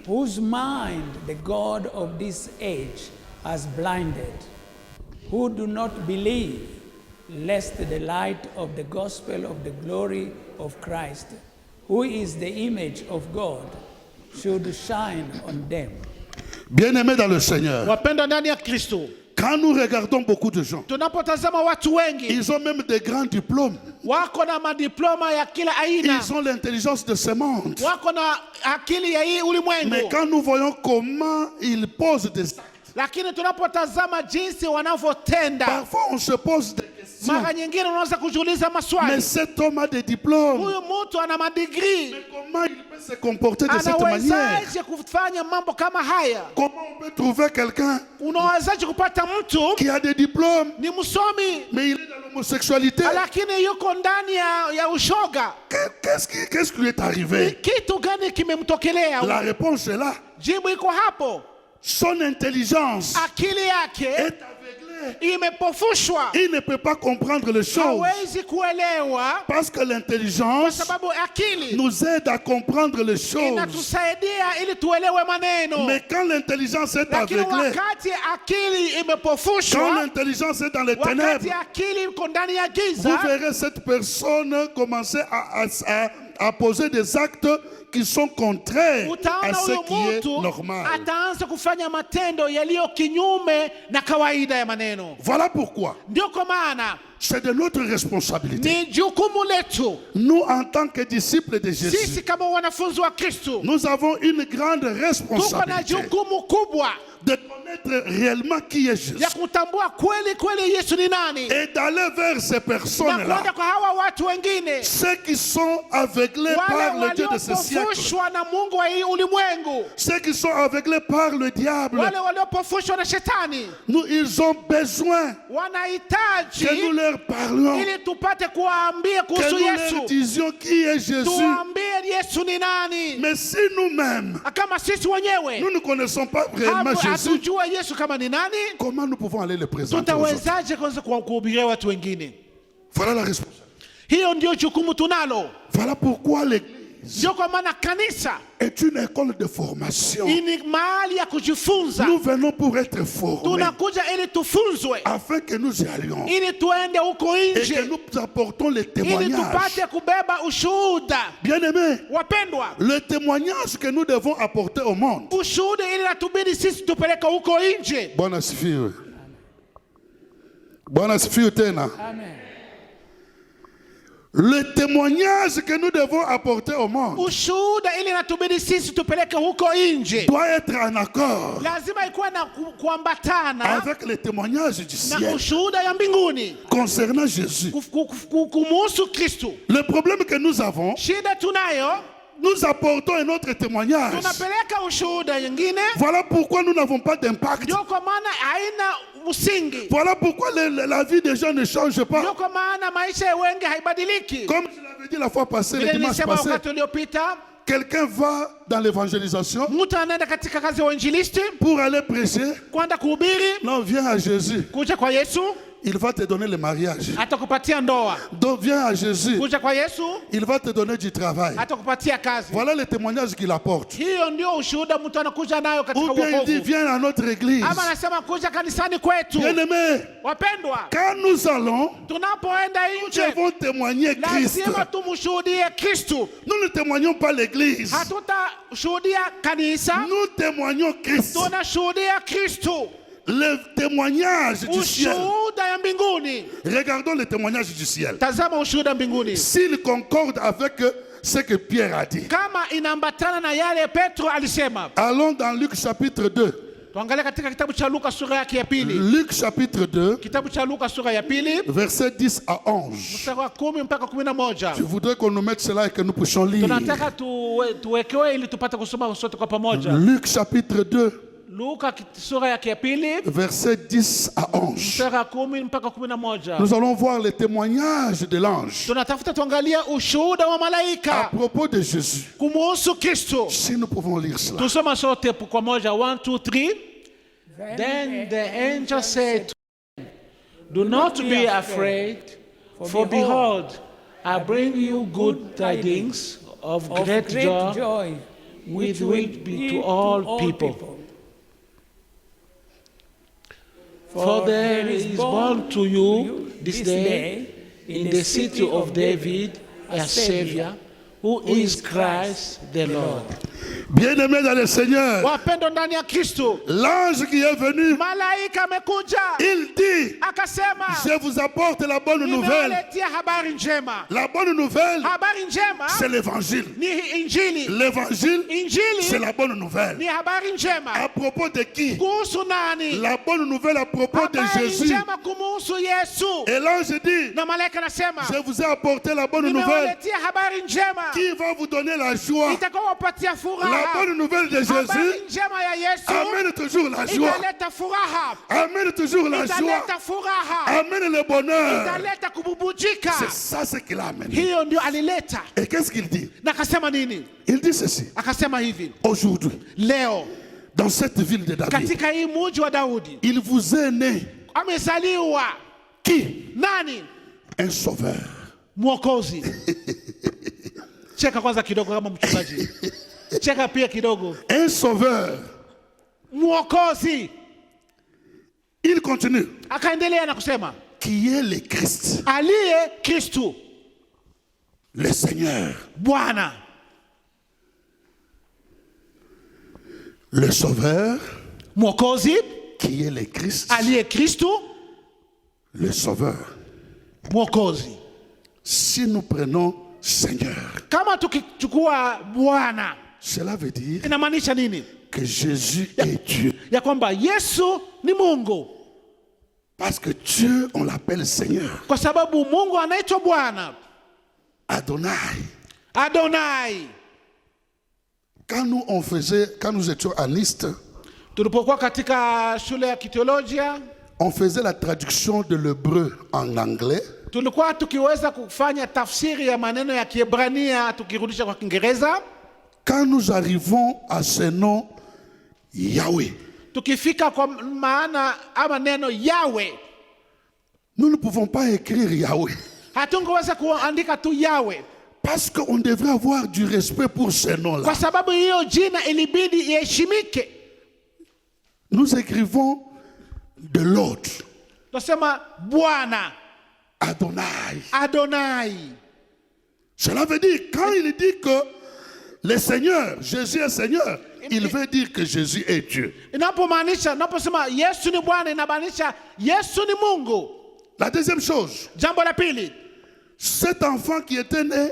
whose mind the God of this age has blinded, who do not believe, lest the light of the gospel of the glory of Christ, who is the image of God, should shine on them. Bien-aimés dans le Seigneur, Wapendwa ndani ya Kristo, quand nous regardons beaucoup de gens, tunapotazama watu wengi ils ont même des grands diplômes. wako na madiploma ya kila aina, Ils ont l'intelligence de ce monde. wako na akili ya hii Mais ulimwengu, quand nous voyons comment ils posent des actes, lakini tunapotazama jinsi wanavyotenda, parfois on se pose des questions. mara nyingine unaweza kujiuliza Mais maswali. cet homme a des diplômes. Huyu mtu ana madigrii, Mais comment il peut se comporter de cette manière? anawezaje kufanya mambo kama haya? Comment on peut trouver quelqu'un Unawezaje kupata mtu qui a des diplômes, ni msomi mais il est dans l'homosexualité? lakini yuko ndani ya ushoga? Qu'est-ce qui lui est Ni arrivé? kitu gani kimemtokelea? La réponse est là. Jibu iko hapo. Son intelligence Akili yake est aveuglée. imepofushwa, Il ne peut pas comprendre les choses hawezi kuelewa parce que kwa l'intelligence sababu akili nous aide à comprendre les choses. inatusaidia ili tuelewe maneno. Mais quand l'intelligence est Lakini aveuglée, wakati akili quand imepofushwa, l'intelligence est dans les wakati ténèbres, akili iko ndani ya vous giza, verrez cette personne commencer à poser des actes qui sont contraires à utaona ce huyo qui est mtu normal. ataanza kufanya matendo yaliyo kinyume na kawaida ya maneno. Voilà pourquoi Ndio kwa maana c'est de notre responsabilité. ni jukumu letu Nous, en tant que disciples de Jésus, sisi kama wanafunzi wa Kristo, nous avons une grande tuko na responsabilité jukumu kubwa de connaître réellement qui est Jésus ya kutambua kweli kweli Yesu ni nani, et d'aller vers ces na personnes-là, kwenda kwa hawa watu wengine, ceux qui sont aveuglés par wale le Dieu de ce siècle, waliopofushwa na Mungu wa hii ulimwengu, ceux qui sont aveuglés par le diable. wale waliopofushwa na shetani. Ils ont besoin Wanahitaji que nous leur parlions, ili tupate kuwaambia que kuhusu nous Yesu, leur disions qui est Jésus. tuwaambie Yesu ni nani. Mais si nous-mêmes, Kama sisi wenyewe nous ne connaissons pas réellement Jésus, hatujua Yesu kama ni nani, comment nous pouvons aller le présenter aux autres? tutawezaje kwanza kuhubiria watu wengine? Voilà la responsabilité. Hiyo ndio jukumu tunalo. Voilà pourquoi l'Église Ndio kwa maana kanisa est une école de formation. ni mahali ya kujifunza. Nous venons pour être formés Tunakuja ili tufunzwe, afin que nous y allions ili tuende huko et que nje, nous apportons les ili témoignages. tupate kubeba ushuhuda. Bien-aimés, Wapendwa, le témoignage que nous devons apporter au monde. ushuhuda ili natubidi sisi tupeleke huko nje. Bwana asifiwe. Bwana asifiwe tena. Amen. Le témoignage que nous devons apporter au monde Ushuhuda ili natubidi sisi tupeleke huko nje doit être en accord lazima ikuwe na kuambatana avec le témoignage du na ciel ushuhuda ya mbinguni concernant Jésus. kumuhusu Kristo. Le problème que nous avons, Shida tunayo nous apportons un autre témoignage. tunapeleka ushuhuda nyingine. Voilà pourquoi nous n'avons pas d'impact. Ndio kwa maana haina msingi. Voilà pourquoi la vie des gens ne change pas. Ndio kwa maana maisha ya wengi haibadiliki. Comme je l'avais dit la fois passée, le Vile dimanche nilisema passé, wakati uliopita, quelqu'un va dans l'évangélisation mtu anaenda katika kazi ya uinjilisti pour aller prêcher. kwenda kuhubiri, Non, viens à Jésus. kuja kwa Yesu Il va te donner le mariage. atakupatia ndoa. Donc viens à Jésus. Kuja kwa Yesu Il va te donner du travail. atakupatia kazi. Voilà le témoignage qu'il apporte. Hiyo ndio ushuhuda mtu anakuja nayo katika Ou bien il dit, wokovu. viens à notre église. Ama anasema kuja kanisani kwetu. Bien-aimé, Wapendwa, quand nous allons, tunapoenda nous nje devons témoigner Christ. lazima tumshuhudie Kristu. Nous ne témoignons pas l'église. Hatutashuhudia kanisa, Nous témoignons Christ. tunashuhudia Kristu, Le témoignage du ciel. ushuhuda ya mbinguni. Regardons le témoignage du ciel. Tazama ushuhuda mbinguni S'il concorde avec ce que Pierre a dit. kama inaambatana na yale Petro alisema. Allons dans Luc chapitre 2. Tuangalie katika kitabu cha Luka sura yake ya pili. Luc chapitre 2, Kitabu cha Luka sura ya pili versets 10 à 11. mstari wa 10 mpaka 11. Je voudrais qu'on nous mette cela et que nous puissions lire. Tunataka tuwekewe ili tupate kusoma sote kwa pamoja. Luc chapitre 2, Luka sura yake ya pili versets 10 à 11. mstari wa 10 mpaka 11. Nous allons voir le témoignage de l'ange Tunatafuta tuangalie ushuhuda wa à malaika propos de Jésus. kumuhusu Kristo. Si nous pouvons lire cela. Tusoma sote kwa moja. 1, 2, 3. Then the angel said to him, do not be afraid, for behold, I bring you good tidings of great joy, which will be to all people. For there is born to you this day in the city of David a Savior, who is Christ the Lord. Bien-aimés dans le Seigneur, Wapendo ndani ya Kristo, l'ange qui est venu, malaika amekuja il dit, akasema, je vous apporte la bonne nouvelle. nimewaletea habari njema. La bonne nouvelle, Habari njema c'est l'évangile. ni injili. L'évangile, c'est Injili la bonne nouvelle. ni habari À njema. propos de qui? Kuhusu nani? La bonne nouvelle à propos de Habari Jésus. njema kumuhusu Yesu. Et l'ange dit, Na malaika anasema, je vous ai apporté la bonne nouvelle nimewaletea habari njema qui va vous donner la joie. itakayowapatia La furaha. bonne nouvelle de Habari Jésus njema ya Yesu amène toujours la joie. italeta furaha. Amène toujours la joie. Italeta furaha. Amène le bonheur. Italeta kububujika. C'est ça ce qu'il a amené. Hiyo ndio alileta. Et qu'est-ce qu'il dit? Na akasema nini? Il dit ceci. Akasema hivi, Aujourd'hui, leo dans cette ville de David, katika hii mji wa Daudi il vous est né amezaliwa qui? nani? Un sauveur. Mwokozi. Cheka kwanza kidogo kama mchungaji. Cheka pia kidogo. Un sauveur. Mwokozi. Il continue. Akaendelea na kusema, Qui est le Christ? aliye Kristu, Le Seigneur. Bwana. Le sauveur. Mwokozi, Qui est le Christ? aliye Kristu, Le sauveur. Mwokozi. Si nous prenons Seigneur, Kama tukichukua Bwana, cela veut dire inamaanisha nini? que Jésus est Dieu. Ya kwamba Yesu ni Mungu. Parce que Dieu, on l'appelle Seigneur. Kwa sababu Mungu anaitwa Bwana. Adonai. Adonai. Quand nous étions à Nice, Tulipokuwa katika shule ya kiteolojia, on faisait la traduction de l'hébreu en anglais. tulikuwa tukiweza kufanya tafsiri ya maneno ya Kiebrania tukirudisha kwa Kiingereza. Quand nous arrivons à ce nom, Yahweh, Tukifika kwa maana ama neno Yahweh, nous ne pouvons pas écrire Yahweh. hatungeweza kuandika tu Yahweh Parce qu'on devrait avoir du respect pour ce nom-là. kwa sababu hiyo jina ilibidi iheshimike. Nous écrivons de l'autre, Tunasema Bwana, Adonai. Adonai. Cela veut dire, quand il dit que le Seigneur, Jésus est Seigneur, il veut dire que Jésus est Dieu. Inapomaanisha, naposema Yesu ni Bwana, inamaanisha Yesu ni Mungu. La deuxième chose, Jambo la pili, cet enfant qui était né,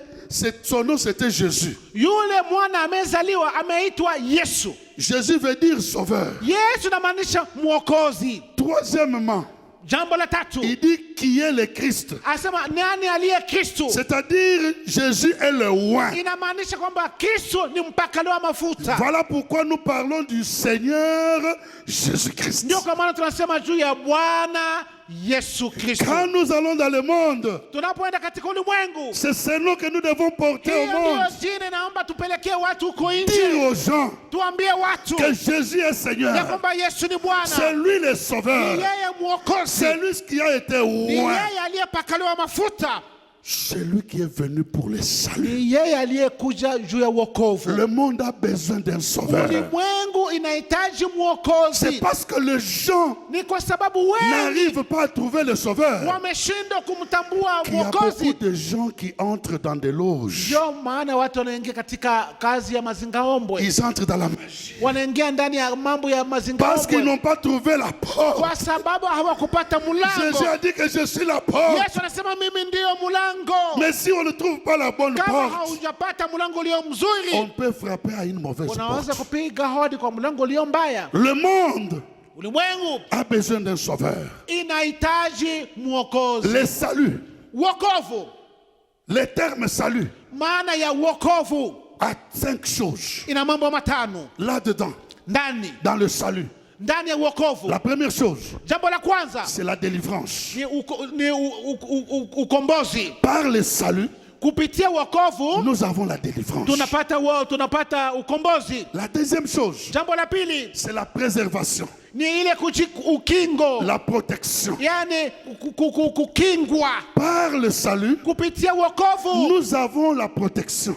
son nom c'était Jésus. yule mwana amezaliwa ameitwa Yesu. Jésus veut dire sauveur. Yesu inamaanisha mwokozi. Troisièmement, Jambo la tatu, il dit qui est le Christ. asema nani aliye Kristo? C'est-à-dire Jésus est le roi. Inamaanisha kwamba Kristo ni mpakaliwa mafuta. Voilà pourquoi nous parlons du Seigneur Jésus-Christ. Ndio kwa maana tunasema juu ya Bwana Yesu Kristo. Quand nous allons dans le monde, Tunapoenda katika ulimwengu, c'est ce nom que nous devons porter au hiyo monde. ndio jina naomba tupelekee watu huko Dire nje. aux gens Tuambie watu que Jésus est ya Seigneur. kwamba Yesu ni C'est Bwana. lui le Ni Sauveur. yeye mwokozi. C'est lui qui a été Ni roi. yeye aliyepakaliwa mafuta. C'est lui qui est venu pour le salut. Ni yeye aliyekuja juu ya wokovu. Le monde a besoin d'un sauveur. Ulimwengu inahitaji C'est mwokozi. parce que les gens Ni kwa sababu wengi n'arrivent pas à trouver le sauveur wameshindwa kumtambua qu'il y a beaucoup mwokozi. de gens qui entrent dans des loges. Ndio maana watu wanaingia katika kazi ya mazingaombwe, Ils entrent dans la magie. wanaingia ndani ya mambo ya Parce qu'ils mazingaombwe n'ont pas trouvé la porte. kwa sababu hawakupata Jésus mlango. a dit que je suis la porte. Yesu anasema mimi ndiyo mlango. Mais si on ne trouve pas la bonne Kama porte, haujapata mlango ulio on mzuri, peut frapper à une mauvaise unaweza porte. kupiga hodi kwa mlango ulio mbaya. Le monde Ulimwengu a besoin d'un sauveur. inahitaji mwokozi. Le salut, Wokovu, le terme salut maana ya wokovu a 5 choses ina mambo matano là-dedans, ndani. dans le salut. Ndani ya wokovu, La première chose, jambo la kwanza c'est la délivrance. ni ukombozi. Par le salut, Kupitia wokovu nous avons la délivrance. tunapata ukombozi. La deuxième chose, Jambo la pili c'est la préservation, ni ile ukingo, la protection. yani kukingwa. Par le salut, Kupitia wokovu nous avons la protection.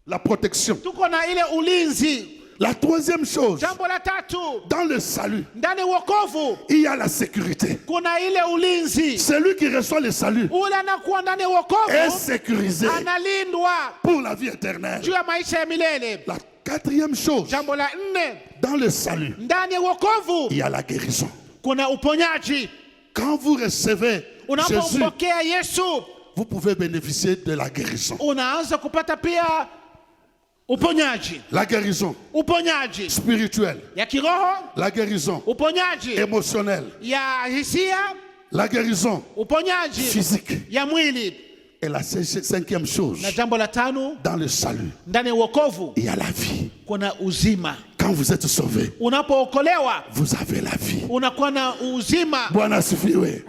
La protection. tuko na ile ulinzi. La troisième chose, Jambo la tatu, dans le salut, ndani ya wokovu il y a la sécurité. kuna ile ulinzi. Celui qui reçoit le salut Ule anakuwa ndani ya est wokovu sécurisé analindwa pour la vie éternelle. juu ya maisha ya milele. La quatrième chose, Jambo la nne, dans le salut, ndani ya wokovu il y a la guérison. kuna uponyaji. Quand vous recevez Jésus, Unapompokea Yesu vous pouvez bénéficier de la guérison. unaanza kupata pia uponyaji. La guérison Uponyaji spirituelle, ya kiroho, la guérison uponyaji émotionnelle, ya hisia, la guérison uponyaji physique. ya mwili. Et la cinquième chose, Na jambo la tano, dans le salut, ndani ya wokovu il y a la vie. kuna uzima. Quand vous êtes sauvé, Unapookolewa vous avez la vie. unakuwa na uzima. Bwana asifiwe.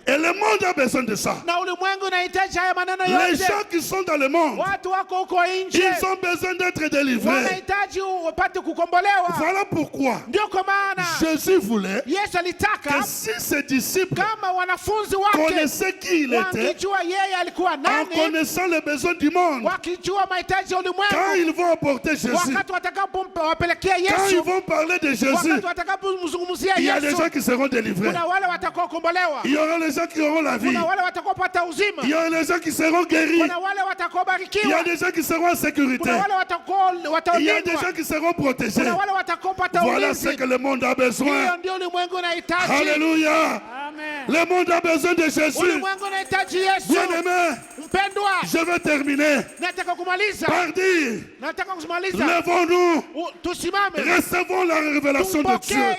Et le monde a besoin de ça. Na ulimwengu unahitaji haya maneno Les yote. gens qui sont dans le monde, Watu wako huko nje ils ont besoin d'être délivrés. wanahitaji wapate kukombolewa. Voilà pourquoi Ndio kwa maana Jésus voulait Yesu que alitaka si ses disciples kama wanafunzi wake connaissaient qui il était, wakijua yeye alikuwa en nani, connaissant les besoins du monde, wakijua mahitaji ya quand ulimwengu, ils vont apporter Jésus, wakati watakapowapelekea quand ils Yesu, vont parler de Jésus, wakati watakapomzungumzia il y a des Yesu, gens qui seront délivrés. kuna wale watakaokombolewa, Il y aura les gens qui auront la vie. kuna wale watakaopata uzima, Il y aura les gens qui seront guéris. kuna wale Il y a watakaobarikiwa, des gens qui seront en sécurité. kuna wale Il y a des wataolindwa, gens qui seront protégés. kuna wale watakaopata Voilà ce ulinzi. que le monde a besoin. Hiyo ndio ulimwengu unahitaji. Alléluia. Amen. Le monde a besoin de Jésus. Ulimwengu unahitaji Yesu. Bien-aimé, Mpendwa, je vais terminer nataka kumaliza, par dire, nataka kumaliza. levons-nous, Tusimame recevons la révélation de Dieu. tumpokee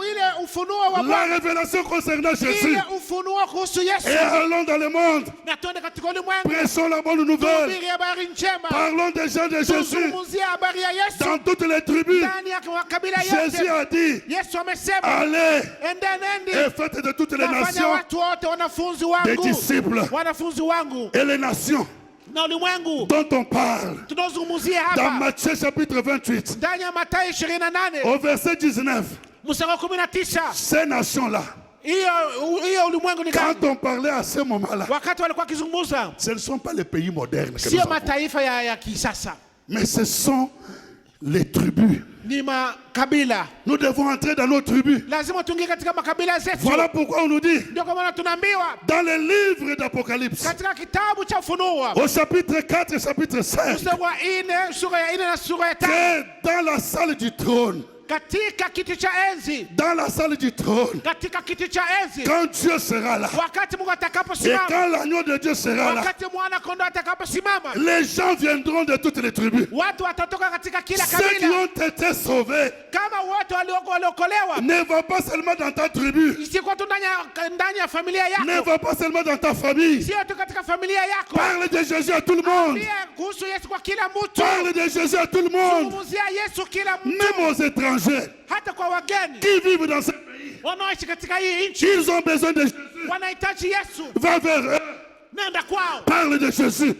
ile ufunuo wa La Bwana, révélation concernant Jésus. ile ufunuo kuhusu Yesu, Et allons dans le monde, na twende katika ulimwengu prêchons la bonne nouvelle. tuhubiri habari njema, Parlons déjà de Jésus tuzungumzie habari ya Yesu dans toutes les tribus. ndani ya makabila Jésus yote. a dit, Yesu amesema, allez endeneni et faites de toutes les nafanya nations watu wote wanafunzi des wangu, disciples. wanafunzi wangu. Et les nations Na ulimwengu dont on parle tunaozungumzia dans hapa Matthieu chapitre 28 ndani ya Mathayo 28 au verset 19, mstari wa 19, ces nations-là, hiyo ulimwengu ni quand gani? on parlait à ce moment-là, Wakati walikuwa wakizungumza, ce ne sont pas les pays modernes que nous sio avons, mataifa ya kisasa, mais ce sont les tribus. ni makabila. Nous devons entrer dans nos tribus. Lazima tuingie katika makabila zetu. Voilà pourquoi on nous dit Ndio kwa maana tunaambiwa dans le livre d'Apocalypse, katika kitabu cha Ufunuo au chapitre 4 et chapitre 5, mstari wa 4, sura ya 4 na sura ya 5, que dans la salle du trône, katika kiti cha enzi, dans la salle du trône, katika kiti cha enzi, quand Dieu sera là, wakati Mungu et atakaposimama, quand l'agneau de Dieu sera là, wakati mwana kondoo atakaposimama, les gens viendront de toutes les tribus. watu watatoka katika kila Ceux qui kabila. ont été sauvés Kama wote waliokolewa, ne vont pas seulement dans ta tribu, sio tu ndani ya familia ne yako, vont pas seulement dans ta famille. sio tu katika familia yako. Parle de Jésus à tout le monde. Ambia kuhusu Yesu kwa kila mtu. Parle de Jésus à tout le monde. Zungumzia Yesu kila mtu, Même aux étrangers hata kwa wageni qui vivent dans ce pays. wanaoishi katika hii nchi. Ils ont besoin de Jésus. Wanahitaji Yesu. Va vers eux. Nenda kwao Parle de Jésus.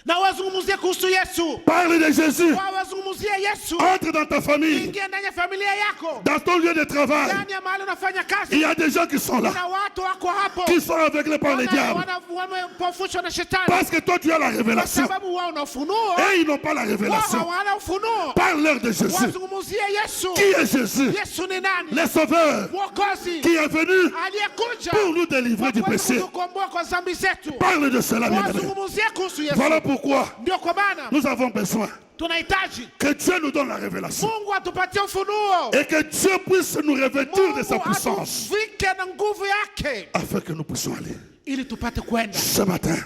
na wazungumzie kuhusu Yesu. Parle de Jésus. Wazungumzie Yesu. Entre dans ta famille, Ingia ndani ya familia yako, dans ton lieu de travail. ndani ya mahali unafanya Il kazi. y a des gens qui sont là, Kuna watu wako hapo qui sont aveuglés par le diable. wamepofushwa na shetani, Parce que toi, tu as la kwa révélation. sababu wao una ufunuo, Et ils n'ont pas la wao révélation. hawana ufunuo. Parle-leur de Jésus. Wazungumzie Yesu. Qui est Jésus? Yesu ni nani? Le Sauveur Mwokozi qui est venu aliyekuja pour nous délivrer du kuweza péché. kutukomboa kwa dhambi zetu. Parle de cela, bien-aimé. Wazungumzie kuhusu Yesu. Voilà pourquoi Ndio kwa maana nous avons besoin tunahitaji que Dieu nous donne la révélation Mungu atupatie ufunuo, et que Dieu puisse nous revêtir de sa Mungu puissance atuvike na nguvu yake afin que nous puissions aller. ili tupate kwenda. Ce matin,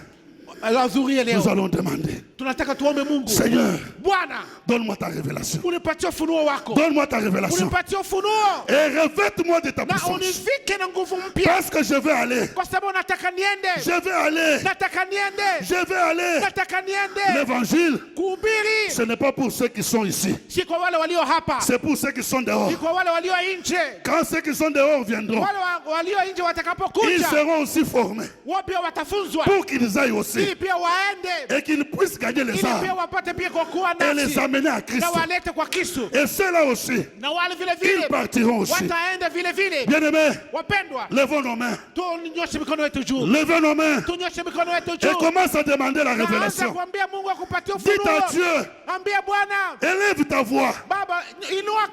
Adhurie leo nous allons demander, tunataka tuombe Mungu, Seigneur, Bwana donne-moi ta révélation. unipatie ufunuo wako, Donne-moi ta révélation unipatie ufunuo et revête-moi de ta na puissance. univike na nguvu mpya, Parce que je vais aller, kwa sababu nataka niende, je vais aller, nataka niende, je vais aller. nataka niende L'évangile, kuhubiri. ce n'est pas pour ceux qui sont ici, Si kwa wale walio hapa, c'est pour ceux qui sont dehors. ni kwa wale walio nje. Quand ceux qui sont dehors viendront, Wale walio nje ils watakapokuja, seront aussi formés wao pia watafunzwa pour qu'ils aillent aussi ili pia waende, et qu'ils puissent gagner les ili pia âmes wapate pia kuokoa et les nafsi amener à Christ. na walete kwa Kristo, Et ceux-là aussi, na wale vile ils vile partiront aussi. wataenda vile vile. Bien-aimés, Wapendwa, levons nos mains. tunyoshe mikono yetu juu, Levez nos mains tunyoshe mikono yetu et juu, commence à demander la na anza révélation. kuambia Mungu akupatie Dites à ufunuo. Dieu, Ambia Bwana, élève ta voix Baba, inua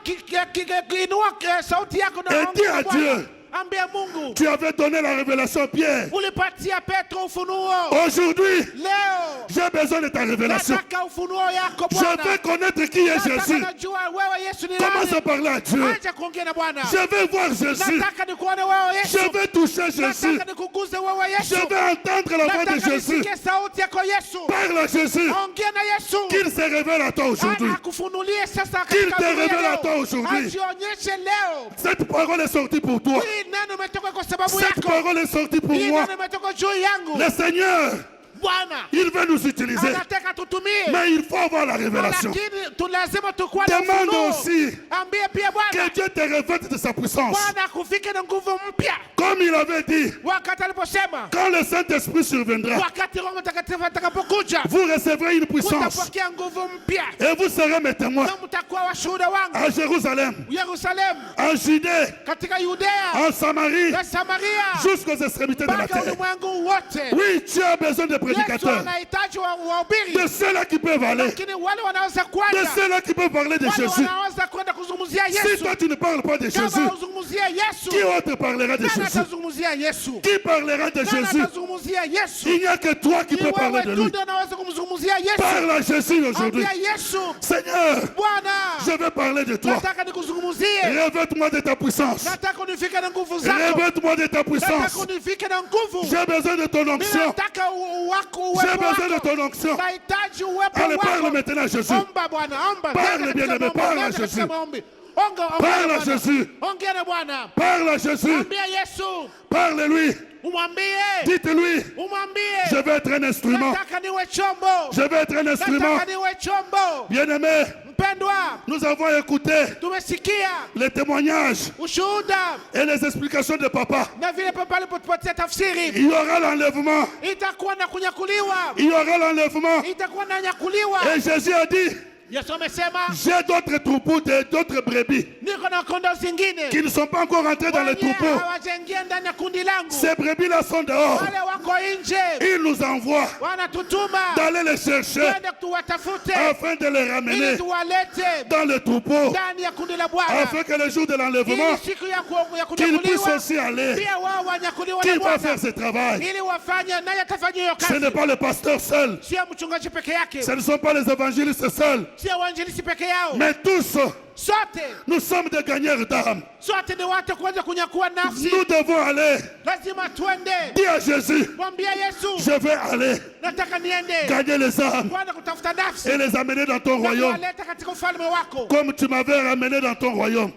sauti yako na et dis ongea à Bwana. Dieu, Ambia Mungu, tu avais donné la révélation à Pierre. ulipatia Petro ufunuo. Aujourd'hui, Leo j'ai besoin de ta révélation. nataka ufunuo yako Je Bwana. veux connaître qui est Nataka Jésus. najua wewe Yesu ni Commence à nani. parler à Dieu. Acha kuongea na Bwana. Je veux voir Jésus. Nataka nikuone wewe Yesu. Je veux toucher Jésus. Nataka nikuguze wewe Yesu. Je veux entendre la voix de Nataka Jésus. nisikie sauti yako Yesu. Parle à Jésus. Ongea na Yesu. Qu'il se révèle à toi aujourd'hui. Akufunulie sasa Qu'il katika te dunia révèle à leo. toi aujourd'hui. Ajionyeshe leo. Cette parole est sortie pour toi. Hii neno imetoka kwa sababu Cette yako. parole est sortie pour Hii moi. neno imetoka juu yangu. Le Seigneur, Bwana il veut nous utiliser. anataka tutumie. Mais il faut avoir la révélation. Lakini lazima tukuwe na Demande ufunuo. aussi Ambie pia Bwana, que Dieu te revête de sa puissance. Bwana akufike na nguvu mpya. Comme il avait dit, Wakati aliposema, quand le Saint-Esprit surviendra, wakati Roho Mtakatifu atakapokuja, vous recevrez une puissance mtapokea nguvu mpya et vous serez mes témoins na mtakuwa washuhuda wangu à Jérusalem, Yerusalemu, en Judée, katika Yudea en Samarie, na Samaria, jusqu'aux extrémités de la mpaka terre. ulimwengu wote. Oui, Dieu a besoin de Yesu prédicateurs, anahitaji wahubiri, de ceux-là qui peuvent aller, lakini wale wanaweza de kwenda, ceux-là qui peuvent parler de wale Jésus. wanaweza kwenda kuzungumzia Si Yesu. toi tu ne parles pas de Kama Jésus, uzungumzia Yesu, qui autre parlera de nani Jésus? atazungumzia Yesu? Qui parlera de Nani Jésus? atazungumzia Yesu? Il n'y a que toi qui Ni peux parler wewe de tu lui. ndio unaweza kumzungumzia Yesu. Parle à Jésus aujourd'hui. Ambia Yesu, Seigneur, Bwana, je veux parler de toi. nataka nikuzungumzie, Revête-moi de ta puissance. nataka unifike na nguvu zako, Revête-moi de ta nataka puissance. unifike na nguvu. J'ai besoin de ton onction. Ninataka wako J'ai uwepo besoin de wako, ton onction. nahitaji uwepo Allez, parle wako. maintenant à Jésus. Omba Bwana, omba. Parle, Nenda bien-aimé, katika parle maombi, à nenda katika Jésus. maombi. Ongea Parle à Bwana. Jésus. Ongea na Bwana. Parle à Jésus. Ambia Yesu, Parle-lui. umwambie, Dites-lui, umwambie, je vais être un instrument. nataka niwe chombo, Je vais être un instrument. nataka niwe chombo. Bien-aimé, Mpendwa, nous avons écouté tumesikia les témoignages ushuhuda et les explications de papa. na vile papa alipotupatia tafsiri. Il y aura l'enlèvement. Itakuwa na kunyakuliwa, Il y aura l'enlèvement. itakuwa na nyakuliwa. Et Jésus a dit, Yesu amesema, j'ai d'autres troupeaux, d'autres brebis niko na kondoo zingine qui ne sont pas encore entrés dans les wenye troupeaux. hawajaingia ndani ya kundi langu. Ces brebis-là sont dehors. Wale wako wako nje, il nous envoie wanatutuma d'aller les chercher twende tuwatafute afin de les ramener ili tuwalete dans le troupeau, ndani ya kundi la Bwana, afin que le jour de l'enlèvement, ili siku ya qu'ils puissent kunyakuliwa aussi aller. pia wao wanyakuliwa Qui na va Bwana, faire ce travail? ili wafanye naye atafanya hiyo Ce n'est kazi. pas le pasteur seul, Sio mchungaji peke yake, ce ne sont pas les évangélistes seuls, sio wainjilisti peke yao, mais tous, sote nous sommes des gagneurs d'âme. sote ni watu kuweza kunyakua nafsi. Nous devons aller. Lazima twende, Dis à Jésus, mwambie Yesu, je vais aller nataka niende gagner les âmes kwenda kutafuta nafsi et les amener dans ton na royaume, kuwaleta katika ufalme wako, comme tu m'avais ramené dans ton royaume.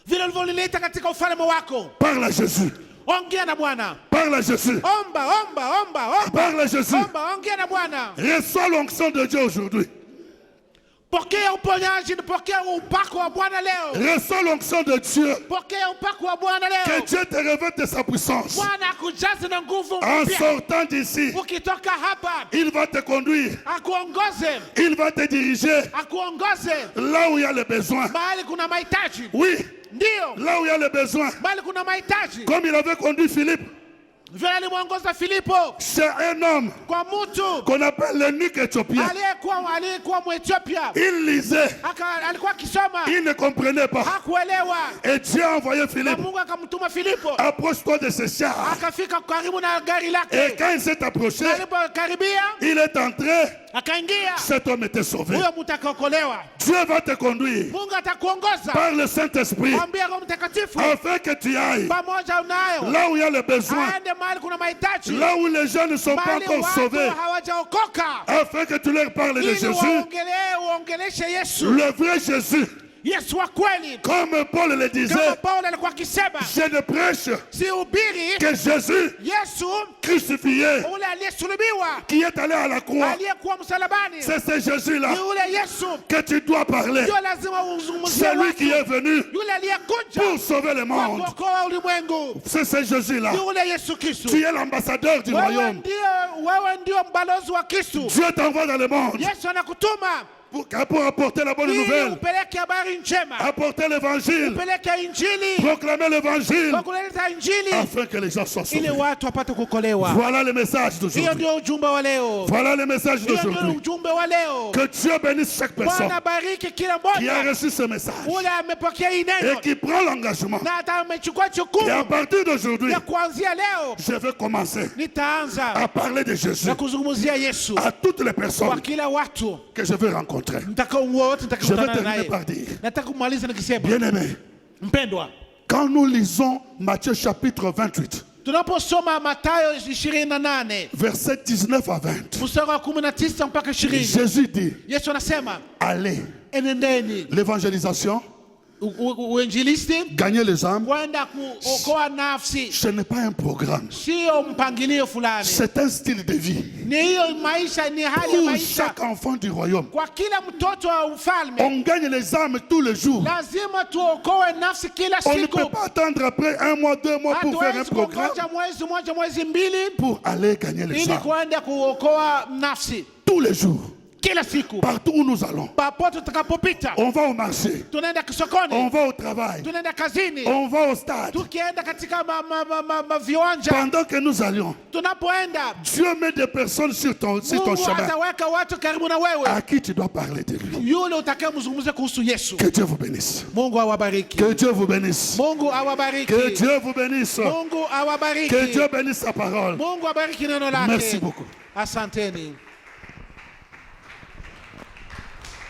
vile ulivyonileta katika ufalme wako. Parle à Jésus. Ongea na Bwana, Parle à Jésus. omba, Parle à Jésus. ongea na Bwana. Reçois l'onction de Dieu aujourd'hui. Pokea uponyaji, pokea upako wa Bwana leo, Reçois l'onction de Dieu. pokea upako wa Bwana Que leo. Dieu te revête de sa puissance. Bwana akujaze na nguvu En mpya. sortant d'ici, Ukitoka hapa il va te conduire. akuongoze, Il va te diriger akuongoze là où il y a le besoin. mahali kuna mahitaji. Oui, Ndio, là où il y a le besoin. mahali kuna mahitaji, Comme il avait conduit Philippe vile alimwongoza Filipo chez un homme kwa mtu qu'on appelle l'eunuque éthiopien. aliyekuwa Mwethiopia. Il lisait, Alikuwa akisoma, il ne comprenait pas. hakuelewa, Et Dieu a envoyé na Philippe. Mungu akamtuma Filipo. Approche-toi de ce char. Akafika karibu na gari Et lake, quand il s'est approché, alipokaribia il est entré. akaingia, Cet homme était sauvé. huyo mtu akaokolewa. Dieu va te conduire Mungu atakuongoza par le Saint-Esprit mwambie Roho Mtakatifu afin que tu ailles pamoja nayo, là où il y a le besoin, aende mahali kuna mahitaji, là où les gens ne sont pas mahali encore watu sauvés, hawajaokoka, afin que tu leur parles de ili Jésus, uongeleshe Yesu, le vrai Jésus. Yesu wa kweli. Comme Paul le disait, Kama Paulo alikuwa akisema, je ne prêche sihubiri que Jésus Yesu crucifié ule aliyesulubiwa, qui est allé à la croix. aliyekuwa msalabani. C'est ce Jésus-là Ni ule Yesu que tu dois parler. ndio lazima uzungumzie C'est lui watu, qui est venu yule aliyekuja pour sauver le kwa monde. kuokoa ulimwengu, C'est ce Jésus-là. ni ule Yesu Kristo. Tu es l'ambassadeur du royaume. Wewe ndio mbalozi wa Kristo. Dieu t'envoie dans le monde Yesu anakutuma pour apporter la bonne ili nouvelle, upeleke habari njema, apporter l'évangile, upeleke injili, proclamer l'évangile, kwa kuleta injili afin que les gens soient ili sauvés. watu wapate kuokolewa. Voilà le message Hiyo d'aujourd'hui. ndio ujumbe wa leo, Voilà le message hiyo ndio d'aujourd'hui. ujumbe wa leo. Que Dieu bénisse chaque personne Bwana bariki kila qui a mmoja reçu ce message ule amepokea hii et neno qui prend l'engagement. na hata amechukua Et à jukumu partir d'aujourd'hui, ya kuanzia leo je vais commencer nitaanza à parler de Jésus na kuzungumzia Yesu à toutes les kwa personnes kila watu que je vais rencontrer. Je vais nitakakutana terminer naye. par dire, Nataka kumaliza nikisema, bien-aimés, mpendwa, quand nous lisons Matthieu chapitre 28, tunaposoma Mathayo 28 versets 19 à 20, mstari wa 19 mpaka 20, Jésus dit, Yesu anasema allez, enendeni, l'évangélisation, uinjilisti, gagner les âmes, kwenda kuokoa nafsi, ce n'est pas un programme, sio mpangilio fulani, c'est un style de vie. ni hiyo maisha, ni hali ya Pour maisha chaque enfant du royaume, kwa kila mtoto wa ufalme. on gagne les âmes tous les jours. Lazima tuokoe nafsi kila On ne siku. peut pas attendre après 1 mois, 2 mois pour faire un Hatuwezi programme kungoja mwezi mmoja, mwezi mbili pour aller gagner les ili âmes. kuenda kuokoa nafsi. Tous les jours, Kila siku, partout où nous allons, popote tutakapopita, on va au marché, tunaenda on sokoni, va au travail, tunaenda kazini, on va au stade. tukienda katika viwanja, Pendant que nous allions, tunapoenda, Dieu met des personnes sur ton Mungu chemin ataweka watu karibu na wewe, à qui tu dois parler de lui. yule utakayemzungumza kuhusu Yesu. Que Dieu vous bénisse. Mungu awabariki. Que Dieu vous bénisse. Mungu awabariki. Que Dieu vous bénisse. Mungu awabariki. Que Dieu bénisse sa parole. Mungu abariki neno lake. Merci beaucoup. Asanteni.